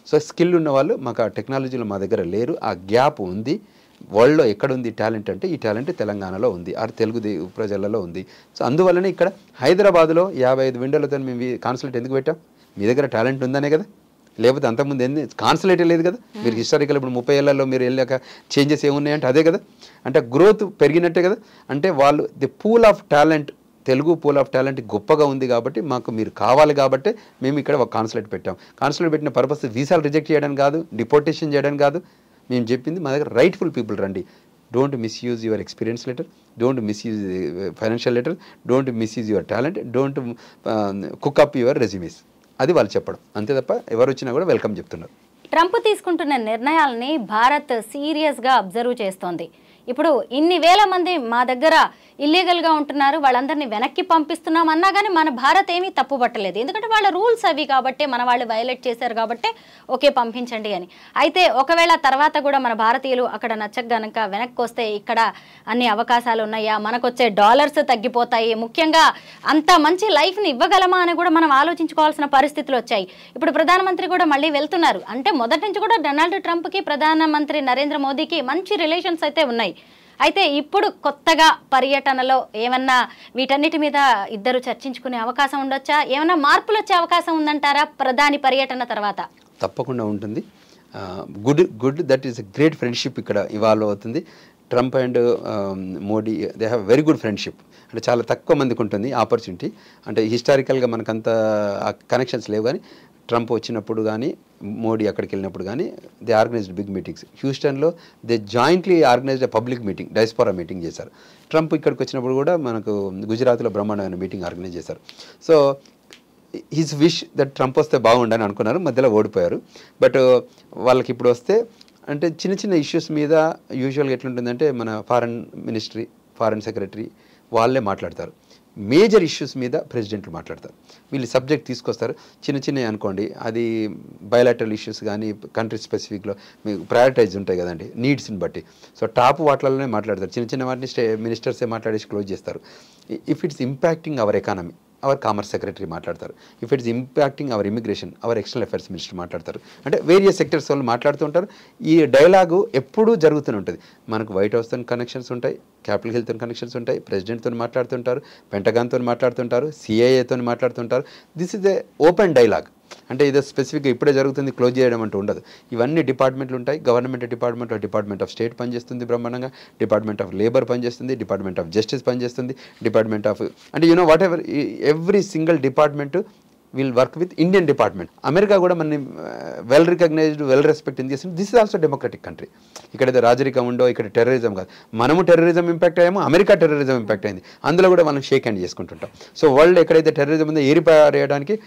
సో స్కిల్ ఉన్న వాళ్ళు మాకు ఆ టెక్నాలజీలో మా దగ్గర లేరు, ఆ గ్యాప్ ఉంది. వరల్డ్లో ఎక్కడుంది టాలెంట్ అంటే ఈ టాలెంట్ తెలంగాణలో ఉంది, ఆ తెలుగు ప్రజలలో ఉంది. సో అందువల్లనే ఇక్కడ హైదరాబాద్లో 55 విండోలతో మేము కాన్సులేట్ ఎందుకు పెట్టాం? మీ దగ్గర టాలెంట్ ఉందనే కదా, లేకపోతే అంతకుముందు ఏంది కాన్సులేటే లేదు కదా. మీరు హిస్టారికల్ ఇప్పుడు 30 ఏళ్లలో మీరు వెళ్ళాక చేంజెస్ ఏమున్నాయంటే అదే కదా. అంటే గ్రోత్ పెరిగినట్టే కదా. అంటే వాళ్ళు the pool of talent, Telugu pool of talent గొప్పగా ఉంది కాబట్టి మాకు మీరు కావాలి కాబట్టి మేము ఇక్కడ ఒక కాన్సులేట్ పెట్టాం. కాన్సులేట్ పెట్టిన పర్పస్ వీసాలు రిజెక్ట్ చేయడానికి కాదు, డిపోర్టేషన్ చేయడానికి కాదు. మేము చెప్పింది మా దగ్గర రైట్ఫుల్ పీపుల్ రండి. Don't misuse your experience letter, don't misuse financial letter, don't misuse your talent, don't cook up your resumes. అది వాళ్ళు చెప్పడం, అంతే తప్ప ఎవరు వచ్చినా కూడా వెల్కమ్ చెప్తున్నారు. ట్రంప్ తీసుకుంటున్న నిర్ణయాలని భారత్ సీరియస్గా అబ్జర్వ్ చేస్తోంది. ఇప్పుడు ఇన్ని వేల మంది మా దగ్గర ఇల్లీగల్గా ఉంటున్నారు, వాళ్ళందరినీ వెనక్కి పంపిస్తున్నాం అన్నా కానీ మన భారత్ ఏమీ తప్పుపట్టలేదు. ఎందుకంటే వాళ్ళ రూల్స్ అవి కాబట్టి, మన వాళ్ళు వైలేట్ చేశారు కాబట్టి ఓకే పంపించండి అని. అయితే ఒకవేళ తర్వాత కూడా మన భారతీయులు అక్కడ నచ్చక గనక వెనక్కి వస్తే ఇక్కడ అన్ని అవకాశాలు ఉన్నాయా, మనకు వచ్చే డాలర్స్ తగ్గిపోతాయి, ముఖ్యంగా అంత మంచి లైఫ్ని ఇవ్వగలమా అని కూడా మనం ఆలోచించుకోవాల్సిన పరిస్థితులు వచ్చాయి. ఇప్పుడు ప్రధానమంత్రి కూడా మళ్ళీ వెళ్తున్నారు అంటే మొదటి నుంచి కూడా డొనాల్డ్ ట్రంప్కి ప్రధానమంత్రి నరేంద్ర మోదీకి మంచి రిలేషన్స్ అయితే ఉన్నాయి. అయితే ఇప్పుడు కొత్తగా పర్యటనలో ఏమన్నా వీటన్నిటి మీద ఇద్దరు చర్చించుకునే అవకాశం ఉండొచ్చా, ఏమన్నా మార్పులు వచ్చే అవకాశం ఉందంటారా ప్రధాని పర్యటన తర్వాత? తప్పకుండా ఉంటుంది. Good that is a great friendship ఇక్కడ ఇవాల్వ్ అవుతుంది. Trump and Modi they have very good friendship. అంటే చాలా తక్కువ మందికి ఉంటుంది ఆపర్చునిటీ. అంటే హిస్టారికల్గా మనకంత కనెక్షన్స్ లేవు, కానీ ట్రంప్ వచ్చినప్పుడు కానీ మోడీ అక్కడికి వెళ్ళినప్పుడు కానీ దే ఆర్గనైజ్డ్ బిగ్ మీటింగ్స్. హ్యూస్టన్లో they jointly organised public meeting, diaspora meeting చేశారు. ట్రంప్ ఇక్కడికి వచ్చినప్పుడు కూడా మనకు గుజరాత్లో బ్రహ్మాండమైన మీటింగ్ ఆర్గనైజ్ చేశారు. So his wish that Trump వస్తే బాగుండని అనుకున్నారు, మధ్యలో ఓడిపోయారు. బట్ వాళ్ళకి ఇప్పుడు వస్తే అంటే చిన్న చిన్న ఇష్యూస్ మీద యూజువల్గా ఎట్లుంటుందంటే మన ఫారెన్ మినిస్ట్రీ, ఫారెన్ సెక్రటరీ వాళ్ళే మాట్లాడతారు. మేజర్ ఇష్యూస్ మీద ప్రెసిడెంట్లు మాట్లాడతారు. వీళ్ళు సబ్జెక్ట్ తీసుకొస్తారు. చిన్న చిన్నవి అనుకోండి, అది బయలాటరల్ ఇష్యూస్ కానీ కంట్రీ స్పెసిఫిక్లో మీకు ప్రయారిటైజ్ ఉంటాయి కదండి నీడ్స్ని బట్టి. సో టాప్ వాటిలోనే మాట్లాడతారు. చిన్న చిన్న వాటిని మినిస్టర్సే మాట్లాడేసి క్లోజ్ చేస్తారు. If it's impacting our economy, our commerce secretary మాట్లాడతారు. If it's impacting our immigration, our external affairs minister మాట్లాడతారు. అంటే వేరియస్ సెక్టర్స్ వాళ్ళు మాట్లాడుతూ ఉంటారు. ఈ డైలాగు ఎప్పుడూ జరుగుతూనే ఉంటుంది. మనకు వైట్ హౌస్తో కనెక్షన్స్ ఉంటాయి, క్యాపిటల్ హిల్తో కనెక్షన్స్ ఉంటాయి, ప్రెసిడెంట్తో మాట్లాడుతుంటారు, పెంటగాన్తో మాట్లాడుతుంటారు, సిఐఏతో మాట్లాడుతుంటారు. This is a open dialogue. అంటే ఇది స్పెసిఫిక్గా ఇప్పుడే జరుగుతుంది క్లోజ్ చేయడం అంటూ ఉండదు. ఇవన్నీ డిపార్ట్మెంట్లు ఉంటాయి. గవర్నమెంట్ డిపార్ట్మెంట్ ఆఫ్ స్టేట్ పనిచేస్తుంది బ్రహ్మాండంగా, డిపార్ట్మెంట్ ఆఫ్ లేబర్ పనిచేస్తుంది, డిపార్ట్మెంట్ ఆఫ్ జస్టిస్ పనిచేస్తుంది, డిపార్ట్మెంట్ ఆఫ్ అంటే whatever every single department will work with Indian department. America కూడా మన వెల్ రికగ్నైజ్డ్, వెల్ రెస్పెక్ట్ ఏం చేస్తుంది. This is also democratic country. ఇక్కడైతే రాజరికం ఉండో, ఇక్కడ టెర్రరిజం కాదు. మనము టెర్రరిజం ఇంపాక్ట్ అయ్యామో, అమెరికా టెర్రరిజం ఇంపాక్ట్ అయింది. అందులో కూడా మనం షేక్ హ్యాండ్ చేసుకుంటుంటాం. సో వరల్డ్ ఎక్కడైతే టెర్రరిజం ఉందో ఏరిపారేయడానికి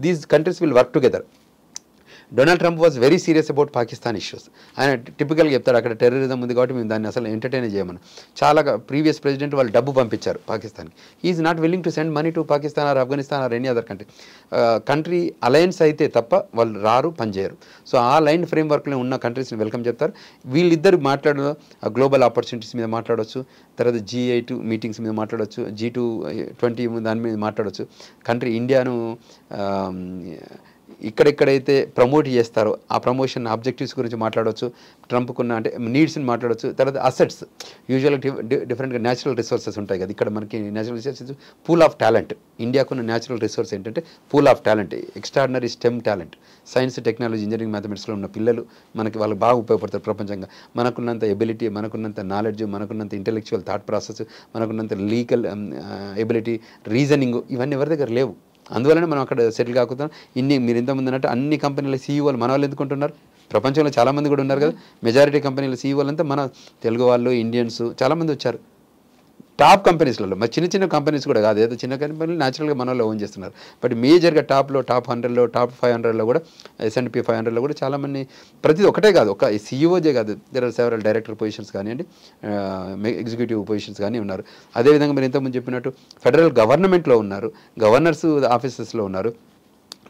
these countries will work together. Donald Trump was very serious about Pakistan issues. ఆయన టిపికల్గా చెప్తారు అక్కడ టెర్రరిజం ఉంది కాబట్టి మేము దాన్ని అసలు ఎంటర్టైన్ చేయమని. చాలా ప్రీవియస్ ప్రెసిడెంట్ వాళ్ళు డబ్బు పంపించారు పాకిస్తాన్కి. Is not willing to send money to Pakistan or Afghanistan or any other country. Country alliance అయితే తప్ప వాళ్ళు రారు, పనిచేయరు. సో ఆ లైన్ ఫ్రేమ్వర్క్లో ఉన్న కంట్రీస్ని వెల్కమ్ చెప్తారు. వీళ్ళిద్దరు మాట్లాడడం గ్లోబల్ ఆపర్చునిటీస్ మీద మాట్లాడవచ్చు, తర్వాత G8 మీటింగ్స్ మీద మాట్లాడవచ్చు, G20 దాని మీద మాట్లాడవచ్చు. కంట్రీ ఇండియాను ఇక్కడెక్కడైతే ప్రమోట్ చేస్తారో ఆ ప్రమోషన్ ఆబ్జెక్టివ్స్ గురించి మాట్లాడవచ్చు. ట్రంప్కున్న అంటే నీడ్స్ని మాట్లాడవచ్చు. తర్వాత అసెట్స్, యూజువల్గా డిఫరెంట్గా న్యాచురల్ రిసోర్సెస్ ఉంటాయి కదా. ఇక్కడ మనకి natural resources pool of talent. ఇండియాకున్న న్యాచురల్ రిసోర్స్ ఏంటంటే pool of talent, extraordinary STEM talent. Science, technology, engineering, మ్యాథమెటిక్స్లో ఉన్న పిల్లలు మనకి వాళ్ళకి బాగా ఉపయోగపడతారు ప్రపంచంగా. మనకున్నంత ఎబిలిటీ, మనకున్నంత నాలెడ్జ్, మనకున్నంత ఇంటెలెక్చువల్ థాట్ ప్రాసెస్, మనకున్నంత లీగల్ ఎబిలిటీ, రీజనింగ్ ఇవన్నీ ఎవరి దగ్గర లేవు. అందువల్లనే మనం అక్కడ సెటిల్ కాకుతాం. మీరు ఇంతకుముందు అన్నట్టు అన్ని కంపెనీల సీఈఓలు మన వాళ్ళు ఎందుకుంటున్నారు? ప్రపంచంలో చాలామంది కూడా ఉన్నారు కదా. మెజారిటీ కంపెనీల సీఈఓలు అంతా మన తెలుగు వాళ్ళు, ఇండియన్స్ చాలామంది వచ్చారు టాప్ కంపెనీస్లలో. మరి చిన్న చిన్న కంపెనీస్ కూడా కాదు, ఏదో చిన్న కంపెనీలు న్యాచురల్గా మన వాళ్ళు ఓన్ చేస్తున్నారు. బట్ మేజర్గా టాప్ 100లో, టాప్ 500లో కూడా, S&P 500లో కూడా చాలామంది, ప్రతిదీ ఒకటే కాదు, ఒక సీఈఓజే కాదు, there are several director positions కానివ్వండి, ఎగ్జిక్యూటివ్ పొజిషన్స్ కానీ ఉన్నారు. అదేవిధంగా మీరు ఇంతకుముందు చెప్పినట్టు ఫెడరల్ గవర్నమెంట్లో ఉన్నారు, గవర్నర్స్ ఆఫీసెస్లో ఉన్నారు,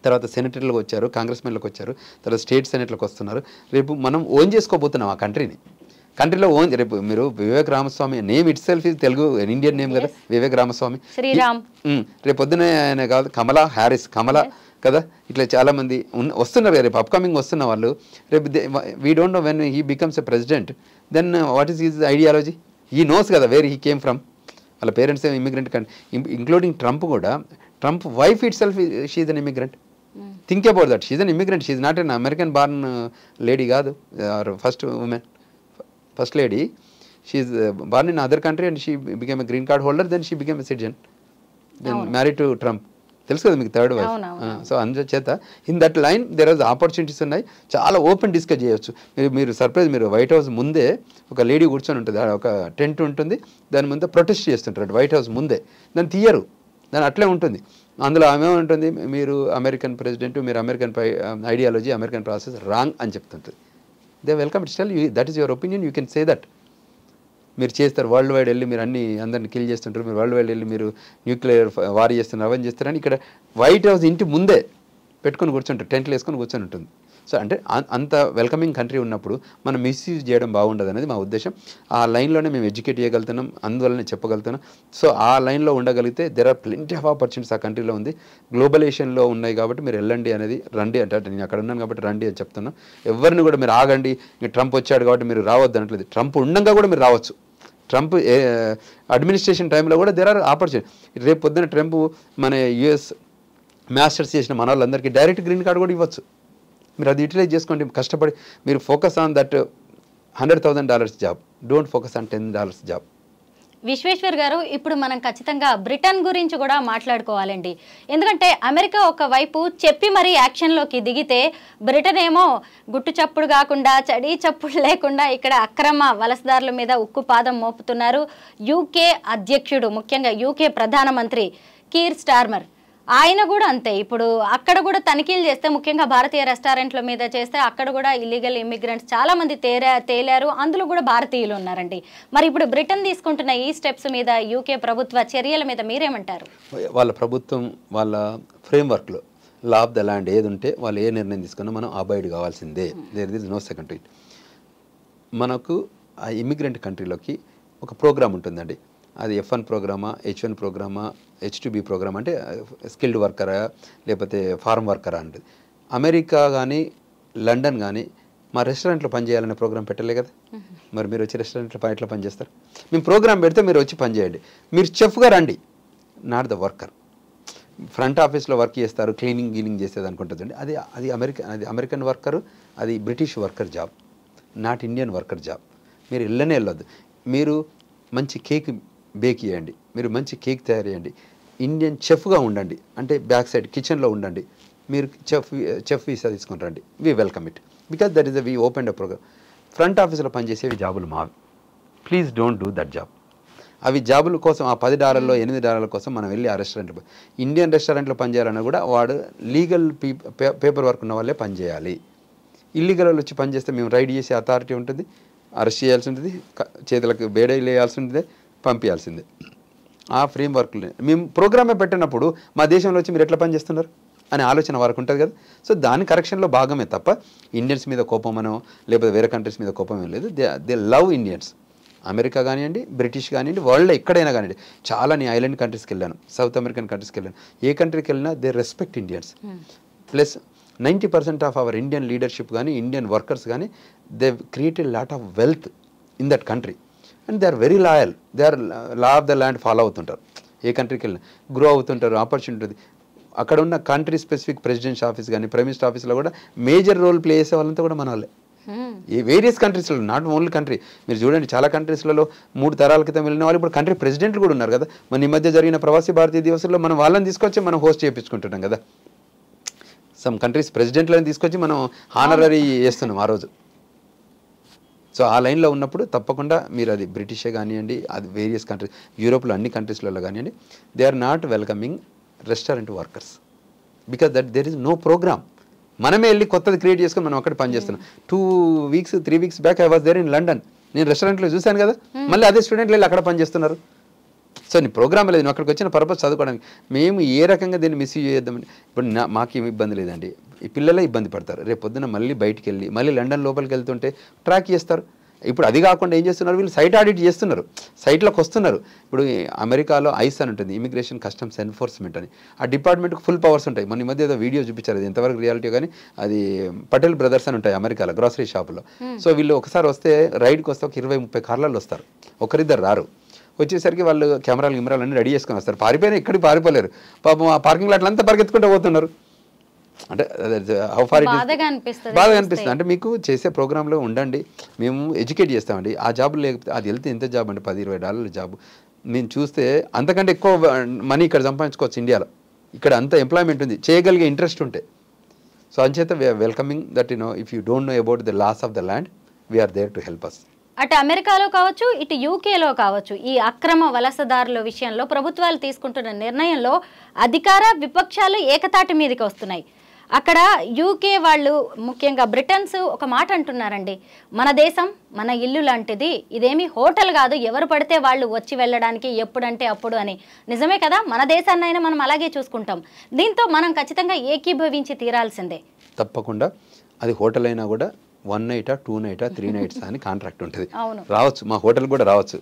తర్వాత సెనేటర్లకు వచ్చారు, కాంగ్రెస్మెన్లకు వచ్చారు, తర్వాత స్టేట్ సెనేట్లకు వస్తున్నారు. రేపు మనం ఓన్ చేసుకోబోతున్నాం ఆ కంట్రీలో ఓన్. రేపు మీరు Vivek Ramaswamy name it self ఇది తెలుగు ఇండియన్ నేమ్ కదా, వివేక్ రామస్వామి. రేపు పొద్దున ఆయన కాదు, కమలా హ్యారిస్, కమలా కదా, ఇట్లా చాలామంది వస్తున్నారు కదా రేపు అప్కమింగ్ వస్తున్న వాళ్ళు. రేపు we don't know when he becomes a president, then what is his ideology. He knows కదా వేర్ హీ కేమ్ ఫ్రమ్. వాళ్ళ పేరెంట్స్ ఇమిగ్రెంట్ ఇంక్లూడింగ్ ట్రంప్ కూడా. Trump wife itself she is an immigrant. Think about that. She is an immigrant. She is not an American born lady కాదు, first lady. She is born in other country and she became a green card holder, then she became a citizen, then married to Trump. తెలుసు కదా మీకు third wife. So అందుచేత in that line there are opportunities ఉన్నాయి. చాలా open discuss చేయొచ్చు. మీరు surprise, మీరు white house ముందే ఒక లేడీ కూర్చొని ఉంటుంది, ఒక టెంట్ ఉంటుంది, దాని ముందే ప్రొటెస్ట్ చేస్తుంటారు వైట్ హౌస్ ముందే. దాన్ని తీయరు, దాని అట్లే ఉంటుంది. అందులో ఆమె ఉంటుంది, మీరు అమెరికన్ ప్రెసిడెంట్, మీరు American ideology, American process wrong అని చెప్తుంటుంది. They welcome it. Tell you that is your opinion, you can say that. మీరు చేస్తారు, వరల్డ్ వైడ్ వెళ్ళి మీరు అందరిని కిల్ చేస్తుంటారు, మీరు వరల్డ్ వైడ్ వెళ్ళి మీరు న్యూక్లియర్ వార్ చేస్తున్నారు, అవన్నీ చేస్తారని ఇక్కడ వైట్ హౌస్ ఇంటి ముందే పెట్టుకొని కూర్చుంటారు, టెంట్లు వేసుకొని కూర్చొని ఉంటుంది. సో అంటే అంత వెల్కమింగ్ కంట్రీ ఉన్నప్పుడు మనం మిస్యూజ్ చేయడం బాగుండదు అనేది మా ఉద్దేశం. ఆ లైన్లోనే మేము ఎడ్యుకేట్ చేయగలుగుతున్నాం, అందువల్లనే చెప్పగలుగుతున్నాం. సో ఆ లైన్లో ఉండగలిగితే there are plenty of opportunities ఆ కంట్రీలో ఉంది. గ్లోబలైజేషన్లో ఉన్నాయి కాబట్టి మీరు వెళ్ళండి అనేది, రండి అంటే నేను అక్కడ ఉన్నాను కాబట్టి రండి అని చెప్తున్నాను. ఎవరిని కూడా మీరు ఆగండి, ట్రంప్ వచ్చాడు కాబట్టి మీరు రావద్దు అనట్లేదు. ట్రంప్ ఉండగా కూడా మీరు రావచ్చు. ట్రంప్ అడ్మినిస్ట్రేషన్ టైంలో కూడా దెర్ ఆర్ ఆపర్చునిటీ. రేపు పొద్దున ట్రంప్ మన యుఎస్ మాస్టర్స్ చేసిన మన వాళ్ళందరికీ డైరెక్ట్ గ్రీన్ కార్డు కూడా ఇవ్వచ్చు. మీరు అది యూటిలైజ్ చేసుకోండి, కష్టపడి మీరు focus on that $100,000 job, don't focus on $10 job. Vishweshwar గారు, ఇప్పుడు మనం ఖచ్చితంగా బ్రిటన్ గురించి కూడా మాట్లాడుకోవాలండి. ఎందుకంటే అమెరికా ఒకవైపు చెప్పి మరీ యాక్షన్లోకి దిగితే, బ్రిటన్ ఏమో గుట్టు చప్పుడు కాకుండా చడి చప్పుడు లేకుండా ఇక్కడ అక్రమ వలసదారుల మీద ఉక్కుపాదం మోపుతున్నారు. యూకే అధ్యక్షుడు, ముఖ్యంగా యూకే ప్రధానమంత్రి కీర్ స్టార్మర్, ఆయన కూడా అంతే. ఇప్పుడు అక్కడ కూడా తనిఖీలు చేస్తే, ముఖ్యంగా భారతీయ రెస్టారెంట్ల మీద చేస్తే అక్కడ కూడా ఇల్లీగల్ ఇమిగ్రెంట్స్ చాలా మంది తేలారు, అందులో కూడా భారతీయులు ఉన్నారండి. మరి ఇప్పుడు బ్రిటన్ తీసుకుంటున్న ఈ స్టెప్స్ మీద, యూకే ప్రభుత్వ చర్యల మీద మీరేమంటారు? వాళ్ళ ప్రభుత్వం వాళ్ళ ఫ్రేమ్వర్క్లో లా ఆఫ్ ద ల్యాండ్ ఏది ఉంటే వాళ్ళు ఏ నిర్ణయం తీసుకున్నా మనం అబాయిడ్ కావాల్సిందే. There is no second to it. మనకు ఆ ఇమిగ్రెంట్ కంట్రీలోకి ఒక ప్రోగ్రామ్ ఉంటుందండి. అది F1 ప్రోగ్రామా, H1 ప్రోగ్రామా, H2B ప్రోగ్రామ్, అంటే స్కిల్డ్ వర్కరా లేకపోతే ఫార్మ్ వర్కరా అంటే. అమెరికా కానీ లండన్ కానీ మా రెస్టారెంట్లో పనిచేయాలనే ప్రోగ్రామ్ పెట్టలే కదా. మరి మీరు వచ్చి రెస్టారెంట్లో ఎట్లా పనిచేస్తారు? మేము ప్రోగ్రామ్ పెడితే మీరు వచ్చి పనిచేయండి, మీరు చెఫ్గా రండి, నాట్ ద వర్కర్. ఫ్రంట్ ఆఫీస్లో వర్క్ చేస్తారు, క్లీనింగ్ చేసేది అనుకుంటుందండి. అది అమెరికన్ వర్కరు, అది British worker job, not Indian worker job. మీరు ఇళ్ళనే వెళ్ళొద్దు. మీరు మంచి కేక్ బేక్ చేయండి, మీరు మంచి కేక్ తయారు చేయండి, ఇండియన్ చెఫ్గా ఉండండి, అంటే బ్యాక్ సైడ్ కిచెన్లో ఉండండి, మీరు చెఫ్ వీసా తీసుకుని రండి, we welcome it, because that is we open a program. Front ఆఫీస్లో పనిచేసేవి జాబులు మావి, please don't do that job. అవి జాబుల కోసం ఆ $10 $8 కోసం మనం వెళ్ళి ఆ రెస్టారెంట్లో, ఇండియన్ రెస్టారెంట్లో పనిచేయాలన్నా కూడా వాడు లీగల్ పేపర్ వర్క్ ఉన్న వాళ్ళే పనిచేయాలి. ఇల్లీగల్ వాళ్ళు వచ్చి పనిచేస్తే మేము రైడ్ చేసే అథారిటీ ఉంటుంది, అరెస్ట్ చేయాల్సి ఉంటుంది, చేతులకు బేడైలు వేయాల్సి ఉంటుంది, పంపించాల్సిందే. ఆ ఫ్రేమ్ వర్క్లు మేము ప్రోగ్రామే పెట్టినప్పుడు మా దేశంలో వచ్చి మీరు ఎట్లా పనిచేస్తున్నారు అనే ఆలోచన వారికి ఉంటుంది కదా. సో దాని కరెక్షన్లో భాగమే తప్ప ఇండియన్స్ మీద కోపమనో లేకపోతే వేరే కంట్రీస్ మీద కోపం ఏం లేదు. They love Indians. అమెరికా కానివ్వండి, బ్రిటిష్ కానివ్వండి, వరల్డ్లో ఎక్కడైనా కానివ్వండి. చాలా నేను ఐలాండ్ కంట్రీస్కి వెళ్ళాను, సౌత్ అమెరికన్ కంట్రీస్కి వెళ్ళాను, ఏ కంట్రీకి వెళ్ళినా they respect Indians. Plus 90% of our Indian leadership కానీ ఇండియన్ వర్కర్స్ కానీ they created lot of wealth in that country and they are very loyal. They are law of the land follow అవుతుంటారు, ఏ కంట్రీకి వెళ్ళినా గ్రో అవుతుంటారు, opportunity ఉంటుంది. అక్కడ ఉన్న కంట్రీ స్పెసిఫిక్ ప్రెసిడెంట్స్ ఆఫీస్ కానీ ప్రైమ్ మినిస్టర్ ఆఫీస్లో కూడా మేజర్ రోల్ ప్లే చేసే వాళ్ళంతా కూడా మన వాళ్ళే. ఈ వేరియస్ కంట్రీస్లో, నాట్ ఓన్లీ కంట్రీ. మీరు చూడండి చాలా కంట్రీస్లలో 3 తరాల క్రితం వెళ్ళిన వాళ్ళు ఇప్పుడు కంట్రీ ప్రెసిడెంట్లు కూడా ఉన్నారు కదా. మన ఈ మధ్య జరిగిన ప్రవాసీ భారతీయ దివస్లో మనం వాళ్ళని తీసుకొచ్చి మనం హోస్ట్ చేయించుకుంటున్నాం కదా. సమ్ కంట్రీస్ ప్రెసిడెంట్లను తీసుకొచ్చి మనం హానరరీ చేస్తున్నాం ఆ రోజు. సో ఆ లైన్లో ఉన్నప్పుడు తప్పకుండా మీరు అది బ్రిటిషే కానివ్వండి, అది వేరియస్ కంట్రీస్, యూరోప్లో అన్ని కంట్రీస్లలో కానివ్వండి, they are not welcoming restaurant workers because that there is no program. మనమే వెళ్ళి కొత్తది క్రియేట్ చేసుకొని మనం అక్కడ పనిచేస్తున్నాం. 3 weeks back I was there in London. నేను రెస్టారెంట్లో చూశాను కదా, మళ్ళీ అదే స్టూడెంట్లు వెళ్ళి అక్కడ పనిచేస్తున్నారు. సో నీ ప్రోగ్రామ్ లేదు, నువ్వు అక్కడికి వచ్చిన పర్పస్ చదువుకోవడానికి. మేము ఏ రకంగా దీన్ని మిస్యూజ్ చేద్దామని ఇప్పుడు మాకేం ఇబ్బంది లేదండి. ఈ పిల్లలే ఇబ్బంది పడతారు. రేపు పొద్దున మళ్ళీ బయటికి వెళ్ళి మళ్ళీ లండన్ లోపలికి వెళ్తుంటే ట్రాక్ చేస్తారు. ఇప్పుడు అది కాకుండా ఏం చేస్తున్నారు, వీళ్ళు సైట్ ఆడిట్ చేస్తున్నారు, సైట్లోకి వస్తున్నారు. ఇప్పుడు అమెరికాలో ఐస్ అని ఉంటుంది, ఇమిగ్రేషన్ కస్టమ్స్ ఎన్ఫోర్స్మెంట్ అని. ఆ డిపార్ట్మెంట్కి ఫుల్ పవర్స్ ఉంటాయి. మొన్న ఈ మధ్య ఏదో వీడియో చూపించారు, అది ఎంతవరకు రియాలిటీ కానీ, అది పటేల్ బ్రదర్స్ అని ఉంటాయి అమెరికాలో గ్రాసరీ షాపులో. సో వీళ్ళు ఒకసారి వస్తే రైడ్కి వస్తే ఒక 20-30 కార్లలో వస్తారు, ఒకరిద్దరు రారు. వచ్చేసరికి వాళ్ళు కెమెరాలు అన్నీ రెడీ చేసుకొని వస్తారు. పారిపోయినా ఎక్కడికి పారిపోలేరు పాపం. ఆ పార్కింగ్ లాట్లు అంతా పరిగెత్తుకుంటూ పోతున్నారు. అంటే హౌ ఫార్ ఇట్ బాధగా అనిపిస్తుంది. అంటే మీకు చేసే ప్రోగ్రాంలో ఉండండి, మేము ఎడ్యుకేట్ చేస్తామండి. ఆ జాబ్ లేకపోతే అది వెళ్తే ఎంత జాబ్ అండి, $10-20 జాబ్. నేను చూస్తే అంతకంటే ఎక్కువ మనీ ఇక్కడ సంపాదించుకోవచ్చు ఇండియాలో. ఇక్కడ అంత ఎంప్లాయ్మెంట్ ఉంది, చేయగలిగే ఇంట్రెస్ట్ ఉంటే. సో అంచేత we are welcoming that. If you don't know about the laws of the land, we are there to help us. అటు అమెరికాలో కావచ్చు, ఇటు యూకేలో కావచ్చు, ఈ అక్రమ వలసదారుల విషయంలో ప్రభుత్వాలు తీసుకుంటున్న నిర్ణయంలో అధికార విపక్షాలు ఏకతాటి మీదకి వస్తున్నాయి. అక్కడ యూకే వాళ్ళు ముఖ్యంగా బ్రిటన్స్ ఒక మాట అంటున్నారండి, మన దేశం మన ఇల్లు లాంటిది, ఇదేమి హోటల్ కాదు ఎవరు పడితే వాళ్ళు వచ్చి వెళ్ళడానికి ఎప్పుడంటే అప్పుడు అని. నిజమే కదా, మన దేశాన్నైనా మనం అలాగే చూసుకుంటాం. దీంతో మనం ఖచ్చితంగా ఏకీభవించి తీరాల్సిందే. తప్పకుండా. అది హోటల్ అయినా కూడా 1 నైటా 2 నైటా 3 నైట్స్ అని కాంట్రాక్ట్ ఉంటుంది. అవును, రావచ్చు, మా హోటల్ కూడా రావచ్చు,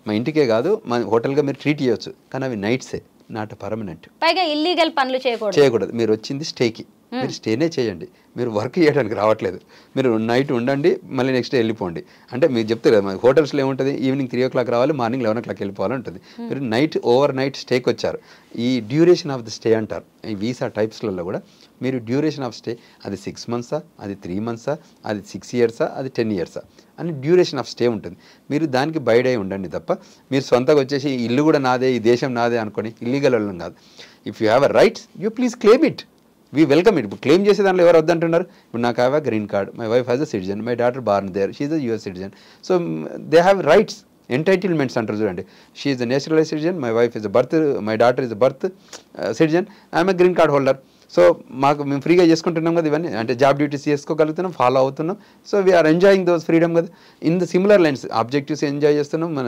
మా ఇంటికే కాదు మా హోటల్గా మీరు ట్రీట్ చేయొచ్చు, కానీ అవి నైట్సే, నాట్ పర్మనెంట్. పైగా ఇల్లీగల్ పనులు చేయకూడదు. మీరు వచ్చింది స్టేకి, మీరు స్టేనే చేయండి, మీరు వర్క్ చేయడానికి రావట్లేదు. మీరు నైట్ ఉండండి, మళ్ళీ నెక్స్ట్ డే వెళ్ళిపోండి. అంటే మీరు చెప్తారు కదా, హోటల్స్లో ఏముంటుంది, ఈవినింగ్ 3 o'clock రావాలి, మార్నింగ్ 11 o'clock వెళ్ళిపోవాలంటుంది. మీరు ఓవర్ నైట్ స్టేకి వచ్చారు. ఈ డ్యూరేషన్ ఆఫ్ ద స్టే అంటారు ఈ వీసా టైప్స్లలో కూడా. మీరు డ్యూరేషన్ ఆఫ్ స్టే అది 6 months, అది 3 months, అది 6 years, అది 10 years అని డ్యూరేషన్ ఆఫ్ స్టే ఉంటుంది. మీరు దానికి బైడ్ అయి ఉండండి తప్ప మీరు సొంతగా వచ్చేసి ఇల్లు కూడా నాదే, ఈ దేశం నాదే అనుకొని ఇల్లీగల్ వాళ్ళం కాదు. If you have a rights you please claim it, we welcome it. ఇప్పుడు క్లెయిమ్ చేసే దాంట్లో ఎవరు వద్దంటున్నారు? ఇప్పుడు నాకు have a green card, my wife has a citizen, my daughter born there, she is a US citizen. So they have rights, entitlements అంటారు చూడండి. She is a naturalise citizen, my wife is a birth, my daughter is a birth citizen, I'm a green card holder. So మేము ఫ్రీగా చేసుకుంటున్నాం కదా ఇవన్నీ, అంటే job duties చేసుకోగలుగుతున్నాం, follow అవుతున్నాం. So we are enjoying those freedom కదా. In the similar lines objectives enjoy చేస్తున్నాం, మన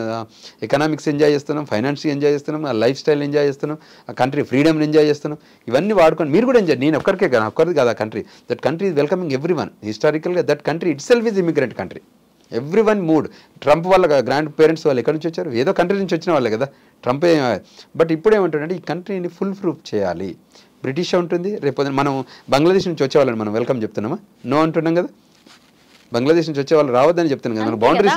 ఎకనామిక్స్ ఎంజాయ్ చేస్తున్నాం, ఫైనాన్స్ ఎంజాయ్ చేస్తున్నాం, ఆ లైఫ్ స్టైల్ ఎంజాయ్ చేస్తున్నాం, ఆ కంట్రీ ఫ్రీడమ్ని ఎంజాయ్ చేస్తున్నాం. ఇవన్నీ వాడుకొని మీరు కూడా ఎంజాయ్. నేను ఒక్కరికే కదా, ఒక్కరిది కాదు ఆ country. That country is welcoming everyone. హిస్టారికల్గా that country itself is immigrant country. Everyone moved. Trump వాళ్ళ గ్రాండ్ పేరెంట్స్ వాళ్ళు ఎక్కడి నుంచి వచ్చారు? ఏదో కంట్రీ నుంచి వచ్చిన వాళ్ళే కదా. ట్రంప్ బట్ ఇప్పుడు ఏమంటాడంటే ఈ కంట్రీని ఫుల్ ప్రూఫ్ చేయాలి. బ్రిటిష్ ఉంటుంది, రేపు మనం బంగ్లాదేశ్ నుంచి వచ్చేవాళ్ళని మనం వెల్కమ్ చెప్తున్నామా? నో అంటున్నాం కదా. బంగ్లాదేశ్ నుంచి వచ్చే వాళ్ళు రావద్దని చెప్తున్నాం కదా. మన బౌండరీస్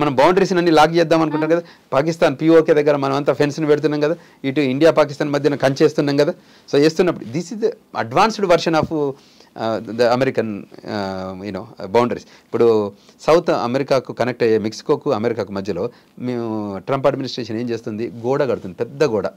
మనం బౌండరీస్ అన్ని లాక్ చేద్దాం అనుకుంటాం కదా. పాకిస్తాన్ POK దగ్గర మనం అంతా ఫెన్స్ని పెడుతున్నాం కదా. ఇటు ఇండియా పాకిస్తాన్ మధ్యన కంచేస్తున్నాం కదా. సో చేస్తున్నప్పుడు this is the advanced version of the American boundaries. ఇప్పుడు సౌత్ అమెరికాకు కనెక్ట్ అయ్యే మెక్సికోకు అమెరికాకు మధ్యలో మేము ట్రంప్ అడ్మినిస్ట్రేషన్ ఏం చేస్తుంది, గోడ కడుతుంది, పెద్ద గోడ.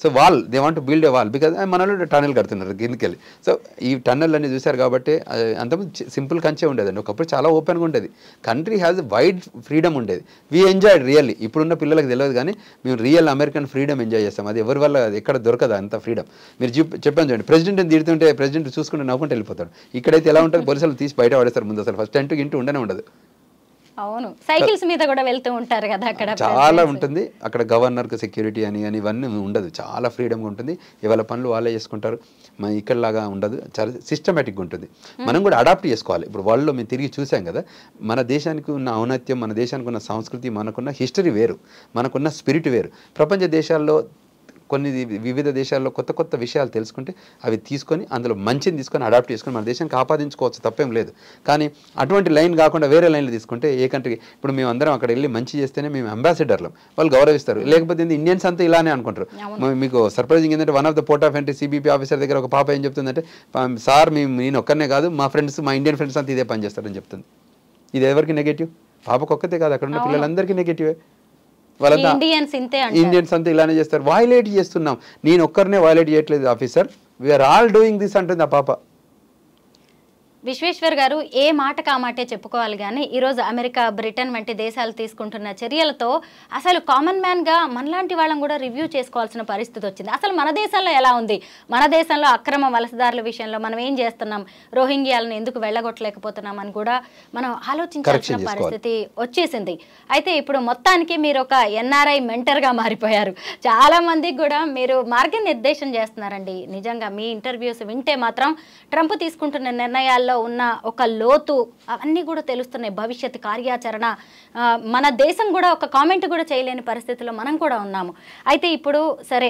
So they want to build a wall because మనలో టన్నెల్ కడుతున్నారు కిందకెళ్ళి. సో ఈ టన్నెల్ అన్ని చూశారు కాబట్టి అంతకుముందు సింపుల్ కంచే ఉండేదండి. ఒకప్పుడు చాలా ఓపెన్గా ఉండేది. కంట్రీ హ్యాస్ వైడ్ ఫ్రీడమ్ ఉండేది. We enjoyed really. ఇప్పుడున్న పిల్లలకు తెలియదు కానీ మేము రియల్ అమెరికన్ ఫ్రీడమ్ ఎంజాయ్ చేస్తాం. అది ఎవరి వల్ల ఎక్కడ దొరకదు అంత ఫ్రీడమ్. మీరు చెప్పాను చూడండి, ప్రెసిడెంట్ని తిడుతుంటే ప్రెసిడెంట్ చూసుకుంటే నవ్వుకుంటే వెళ్ళిపోతాడు. ఇక్కడైతే ఎలా ఉంటుంది, పోలీసులు తీసి బయట పడేస్తారు ముందు. అసలు ఫస్ట్ ఇంటూ ఉండనే ఉండదు. అవును, సైకిల్స్ మీద కూడా వెళ్తూ ఉంటారు కదా. అక్కడ చాలా ఉంటుంది. అక్కడ గవర్నర్కి సెక్యూరిటీ అని ఇవన్నీ ఉండదు. చాలా ఫ్రీడమ్గా ఉంటుంది. ఇవాళ పనులు వాళ్ళే చేసుకుంటారు. మన ఇక్కడలాగా ఉండదు. చాలా సిస్టమేటిక్గా ఉంటుంది. మనం కూడా అడాప్ట్ చేసుకోవాలి. ఇప్పుడు వరల్డ్లో మేము తిరిగి చూసాం కదా, మన దేశానికి ఉన్న ఔన్నత్యం, మన దేశానికి ఉన్న సంస్కృతి, మనకున్న హిస్టరీ వేరు, మనకున్న స్పిరిట్ వేరు. ప్రపంచ దేశాల్లో కొన్ని వివిధ దేశాల్లో కొత్త కొత్త విషయాలు తెలుసుకుంటే అవి తీసుకొని అందులో మంచిని తీసుకొని అడాప్ట్ చేసుకొని మన దేశానికి ఆపాదించుకోవచ్చు, తప్పేం లేదు. కానీ అటువంటి లైన్ కాకుండా వేరే లైన్లు తీసుకుంటే ఏ కంట్రీకి, ఇప్పుడు మేము అందరం అక్కడ వెళ్ళి మంచి చేస్తేనే మేము అంబాసిడర్లం, వాళ్ళు గౌరవిస్తారు. లేకపోతే ఇండియన్స్ అంతా ఇలానే అనుకుంటారు. మీకు సర్ప్రైజింగ్ ఏంటంటే one of the port of entry CBP officer దగ్గర ఒక పాప ఏం చెప్తుందంటే, సార్ నేను ఒక్కనే కాదు, మా ఫ్రెండ్స్, మా ఇండియన్ ఫ్రెండ్స్ అంతా ఇదే పని చేస్తారని చెప్తుంది. ఇది ఎవరికి నెగటివ్? పాపకు ఒక్కతే కాదు, అక్కడ ఉన్న పిల్లలందరికీ నెగటివే. వాళ్ళంతా ఇండియన్స్ అంతా ఇలానే చేస్తారు. వయలేట్ చేస్తున్నాం. నేను ఒక్కరినే వయలేట్ చేయట్లేదు officer, we are all doing this అంటుంది ఆ పాప. విశ్వేశ్వర్ గారు, ఏ మాటకు ఆ మాటే చెప్పుకోవాలి కానీ ఈరోజు అమెరికా, బ్రిటన్ వంటి దేశాలు తీసుకుంటున్న చర్యలతో అసలు కామన్ మ్యాన్గా మనలాంటి వాళ్ళని కూడా రివ్యూ చేసుకోవాల్సిన పరిస్థితి వచ్చింది. అసలు మన దేశంలో ఎలా ఉంది? మన దేశంలో అక్రమ వలసదారుల విషయంలో మనం ఏం చేస్తున్నాం? రోహింగ్యాలను ఎందుకు వెళ్ళగొట్టలేకపోతున్నాం అని కూడా మనం ఆలోచించాల్సిన పరిస్థితి వచ్చేసింది. అయితే ఇప్పుడు మొత్తానికి మీరు ఒక NRI మెంటర్గా మారిపోయారు. చాలా మందికి కూడా మీరు మార్గనిర్దేశం చేస్తున్నారండి. నిజంగా మీ ఇంటర్వ్యూస్ వింటే మాత్రం ట్రంప్ తీసుకుంటున్న నిర్ణయాల్లో ఉన్న ఒక లోతు అవన్నీ కూడా తెలుస్తున్నాయి. భవిష్యత్ కార్యాచరణ, మన దేశం కూడా ఒక కామెంట్ కూడా చేయలేని పరిస్థితిలో మనం కూడా ఉన్నాము. అయితే ఇప్పుడు సరే,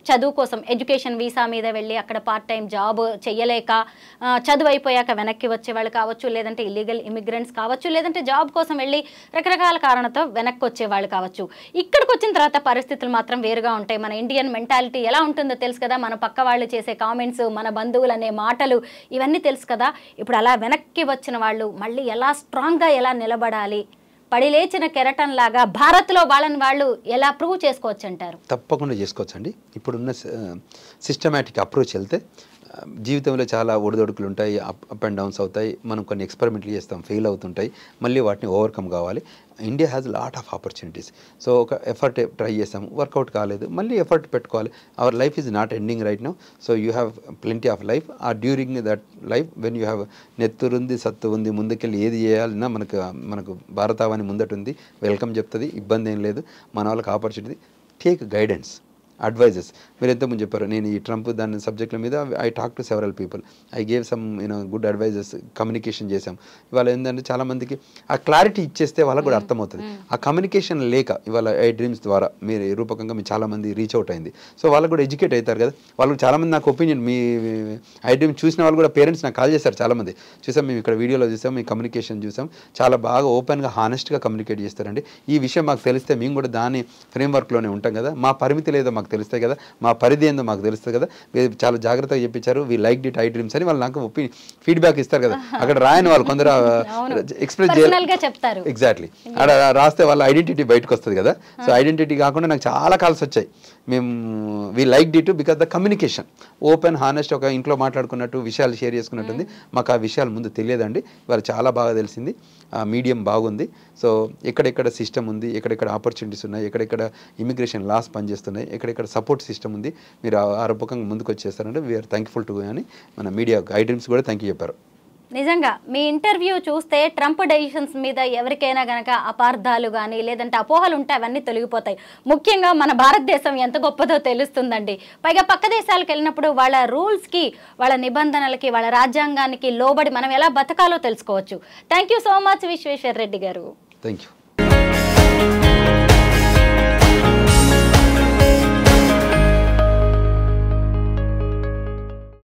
చదువు కోసం ఎడ్యుకేషన్ వీసా మీద వెళ్ళి అక్కడ పార్ట్ టైం జాబ్ చేయలేక చదువు అయిపోయాక వెనక్కి వచ్చేవాళ్ళు కావచ్చు, లేదంటే ఇల్లీగల్ ఇమిగ్రెంట్స్ కావచ్చు, లేదంటే జాబ్ కోసం వెళ్ళి రకరకాల కారణంతో వెనక్కి వచ్చేవాళ్ళు కావచ్చు. ఇక్కడికి వచ్చిన తర్వాత పరిస్థితులు మాత్రం వేరుగా ఉంటాయి. మన ఇండియన్ మెంటాలిటీ ఎలా ఉంటుందో తెలుసు కదా. మన పక్క వాళ్ళు చేసే కామెంట్స్, మన బంధువులు అనే మాటలు, ఇవన్నీ తెలుసు కదా. ఇప్పుడు అలా వెనక్కి వచ్చిన వాళ్ళు మళ్ళీ ఎలా స్ట్రాంగ్గా ఎలా నిలబడాలి, పడిలేచిన కెరటం లాగా భారత్లో వాళ్ళని వాళ్ళు ఎలా ప్రూవ్ చేసుకోవచ్చు అంటారు? తప్పకుండా చేసుకోవచ్చు అండి. ఇప్పుడున్న సిస్టమేటిక్ అప్రోచ్ వెళ్తే జీవితంలో చాలా ఒడిదొడుకులు ఉంటాయి, అప్ అండ్ డౌన్స్ అవుతాయి, మనం కొన్ని ఎక్స్పెరిమెంట్లు చేస్తాం, ఫెయిల్ అవుతుంటాయి, మళ్ళీ వాటిని ఓవర్కమ్ కావాలి. India has lot of opportunities. So ఒక ఎఫర్ట్ ట్రై చేస్తాం, వర్కౌట్ కాలేదు, మళ్ళీ ఎఫర్ట్ పెట్టుకోవాలి. Our life is not ending right now. So you have plenty of life. During that life when you have నెత్తురుంది, సత్తు ఉంది, ముందుకెళ్ళి ఏది చేయాలన్నా మనకు భారతావని ముందటుంది, వెల్కమ్ చెప్తుంది, ఇబ్బంది ఏం లేదు. మన వాళ్ళకి ఆపర్చునిటీ, టేక్ గైడెన్స్, అడ్వైజెస్. మీరు ఎంతమంది చెప్పారు, నేను ఈ ట్రంప్ దాని సబ్జెక్టుల మీద I talk to several people, I gave some good advices, communication చేసాం. ఇవాళ ఏంటంటే చాలామందికి ఆ క్లారిటీ ఇచ్చేస్తే వాళ్ళకు కూడా అర్థమవుతుంది. ఆ కమ్యూనికేషన్ లేక ఇవాళ ఐ డ్రీమ్స్ ద్వారా మీరు రూపకంగా మీరు చాలామంది రీచ్ అవుట్ అయింది. సో వాళ్ళకు కూడా ఎడ్యుకేట్ అవుతారు కదా. వాళ్ళు చాలామంది నాకు ఒపీనియన్, మీ ఐ డ్రీమ్ చూసిన వాళ్ళు కూడా పేరెంట్స్ నాకు కాల్ చేశారు చాలామంది. చూసాం, మేము ఇక్కడ వీడియోలో చూసాం, మీ కమ్యూనికేషన్ చూసాం, చాలా బాగా ఓపెన్గా హానెస్ట్గా కమ్యూనికేట్ చేస్తారండి. ఈ విషయం మాకు తెలిస్తే మేము కూడా దాని ఫ్రేమ్వర్క్లోనే ఉంటాం కదా, మా పరిమితి లేదో మాకు తెలుస్తాయి కదా, మా పరిధి ఏందో మాకు తెలుస్తుంది కదా. చాలా జాగ్రత్తగా చెప్పించారు, వీ లైక్ డిట్ ఐ డ్రీమ్స్ అని వాళ్ళు నాకు ఫీడ్బ్యాక్ ఇస్తారు కదా. అక్కడ రాయని వాళ్ళు కొందరు ఎక్స్ప్రెస్ చేయాలి. ఎగ్జాక్ట్లీ, అక్కడ రాస్తే వాళ్ళ ఐడెంటిటీ బయటకు వస్తుంది కదా. సో ఐడెంటిటీ కాకుండా నాకు చాలా కాల్స్ వచ్చాయి, మేము we liked it because the communication open honest, ఒక ఇంట్లో మాట్లాడుకున్నట్టు విషయాలు షేర్ చేసుకున్నట్టుంది. మాకు ఆ విషయాలు ముందు తెలియదండి, వాళ్ళు చాలా బాగా తెలిసింది. మీడియం బాగుంది. సో ఎక్కడెక్కడ సిస్టమ్ ఉంది, ఎక్కడెక్కడ ఆపర్చునిటీస్ ఉన్నాయి, ఎక్కడెక్కడ ఇమిగ్రేషన్ లాస్ పనిచేస్తున్నాయి, ఎక్కడెక్కడ సపోర్ట్ సిస్టమ్ ఉంది, మీరు ఆ రూపకంగా ముందుకు వచ్చేస్తారంటే వీఆర్ థ్యాంక్ఫుల్ టు అని మన మీడియా ఐ డ్రీమ్స్ కూడా థ్యాంక్ యూ చెప్పారు. నిజంగా మీ ఇంటర్వ్యూ చూస్తే ట్రంప్ డెసిషన్స్ మీద ఎవరికైనా గనక అపార్థాలు కానీ లేదంటే అపోహలు ఉంటే అవన్నీ తొలగిపోతాయి. ముఖ్యంగా మన భారతదేశం ఎంత గొప్పదో తెలుస్తుందండి. పైగా పక్క దేశాలకు వెళ్ళినప్పుడు వాళ్ళ రూల్స్కి, వాళ్ళ నిబంధనలకి, వాళ్ళ రాజ్యాంగానికి లోబడి మనం ఎలా బతకాలో తెలుసుకోవచ్చు. Thank you so much Vishweshwar Reddy garu. Thank you.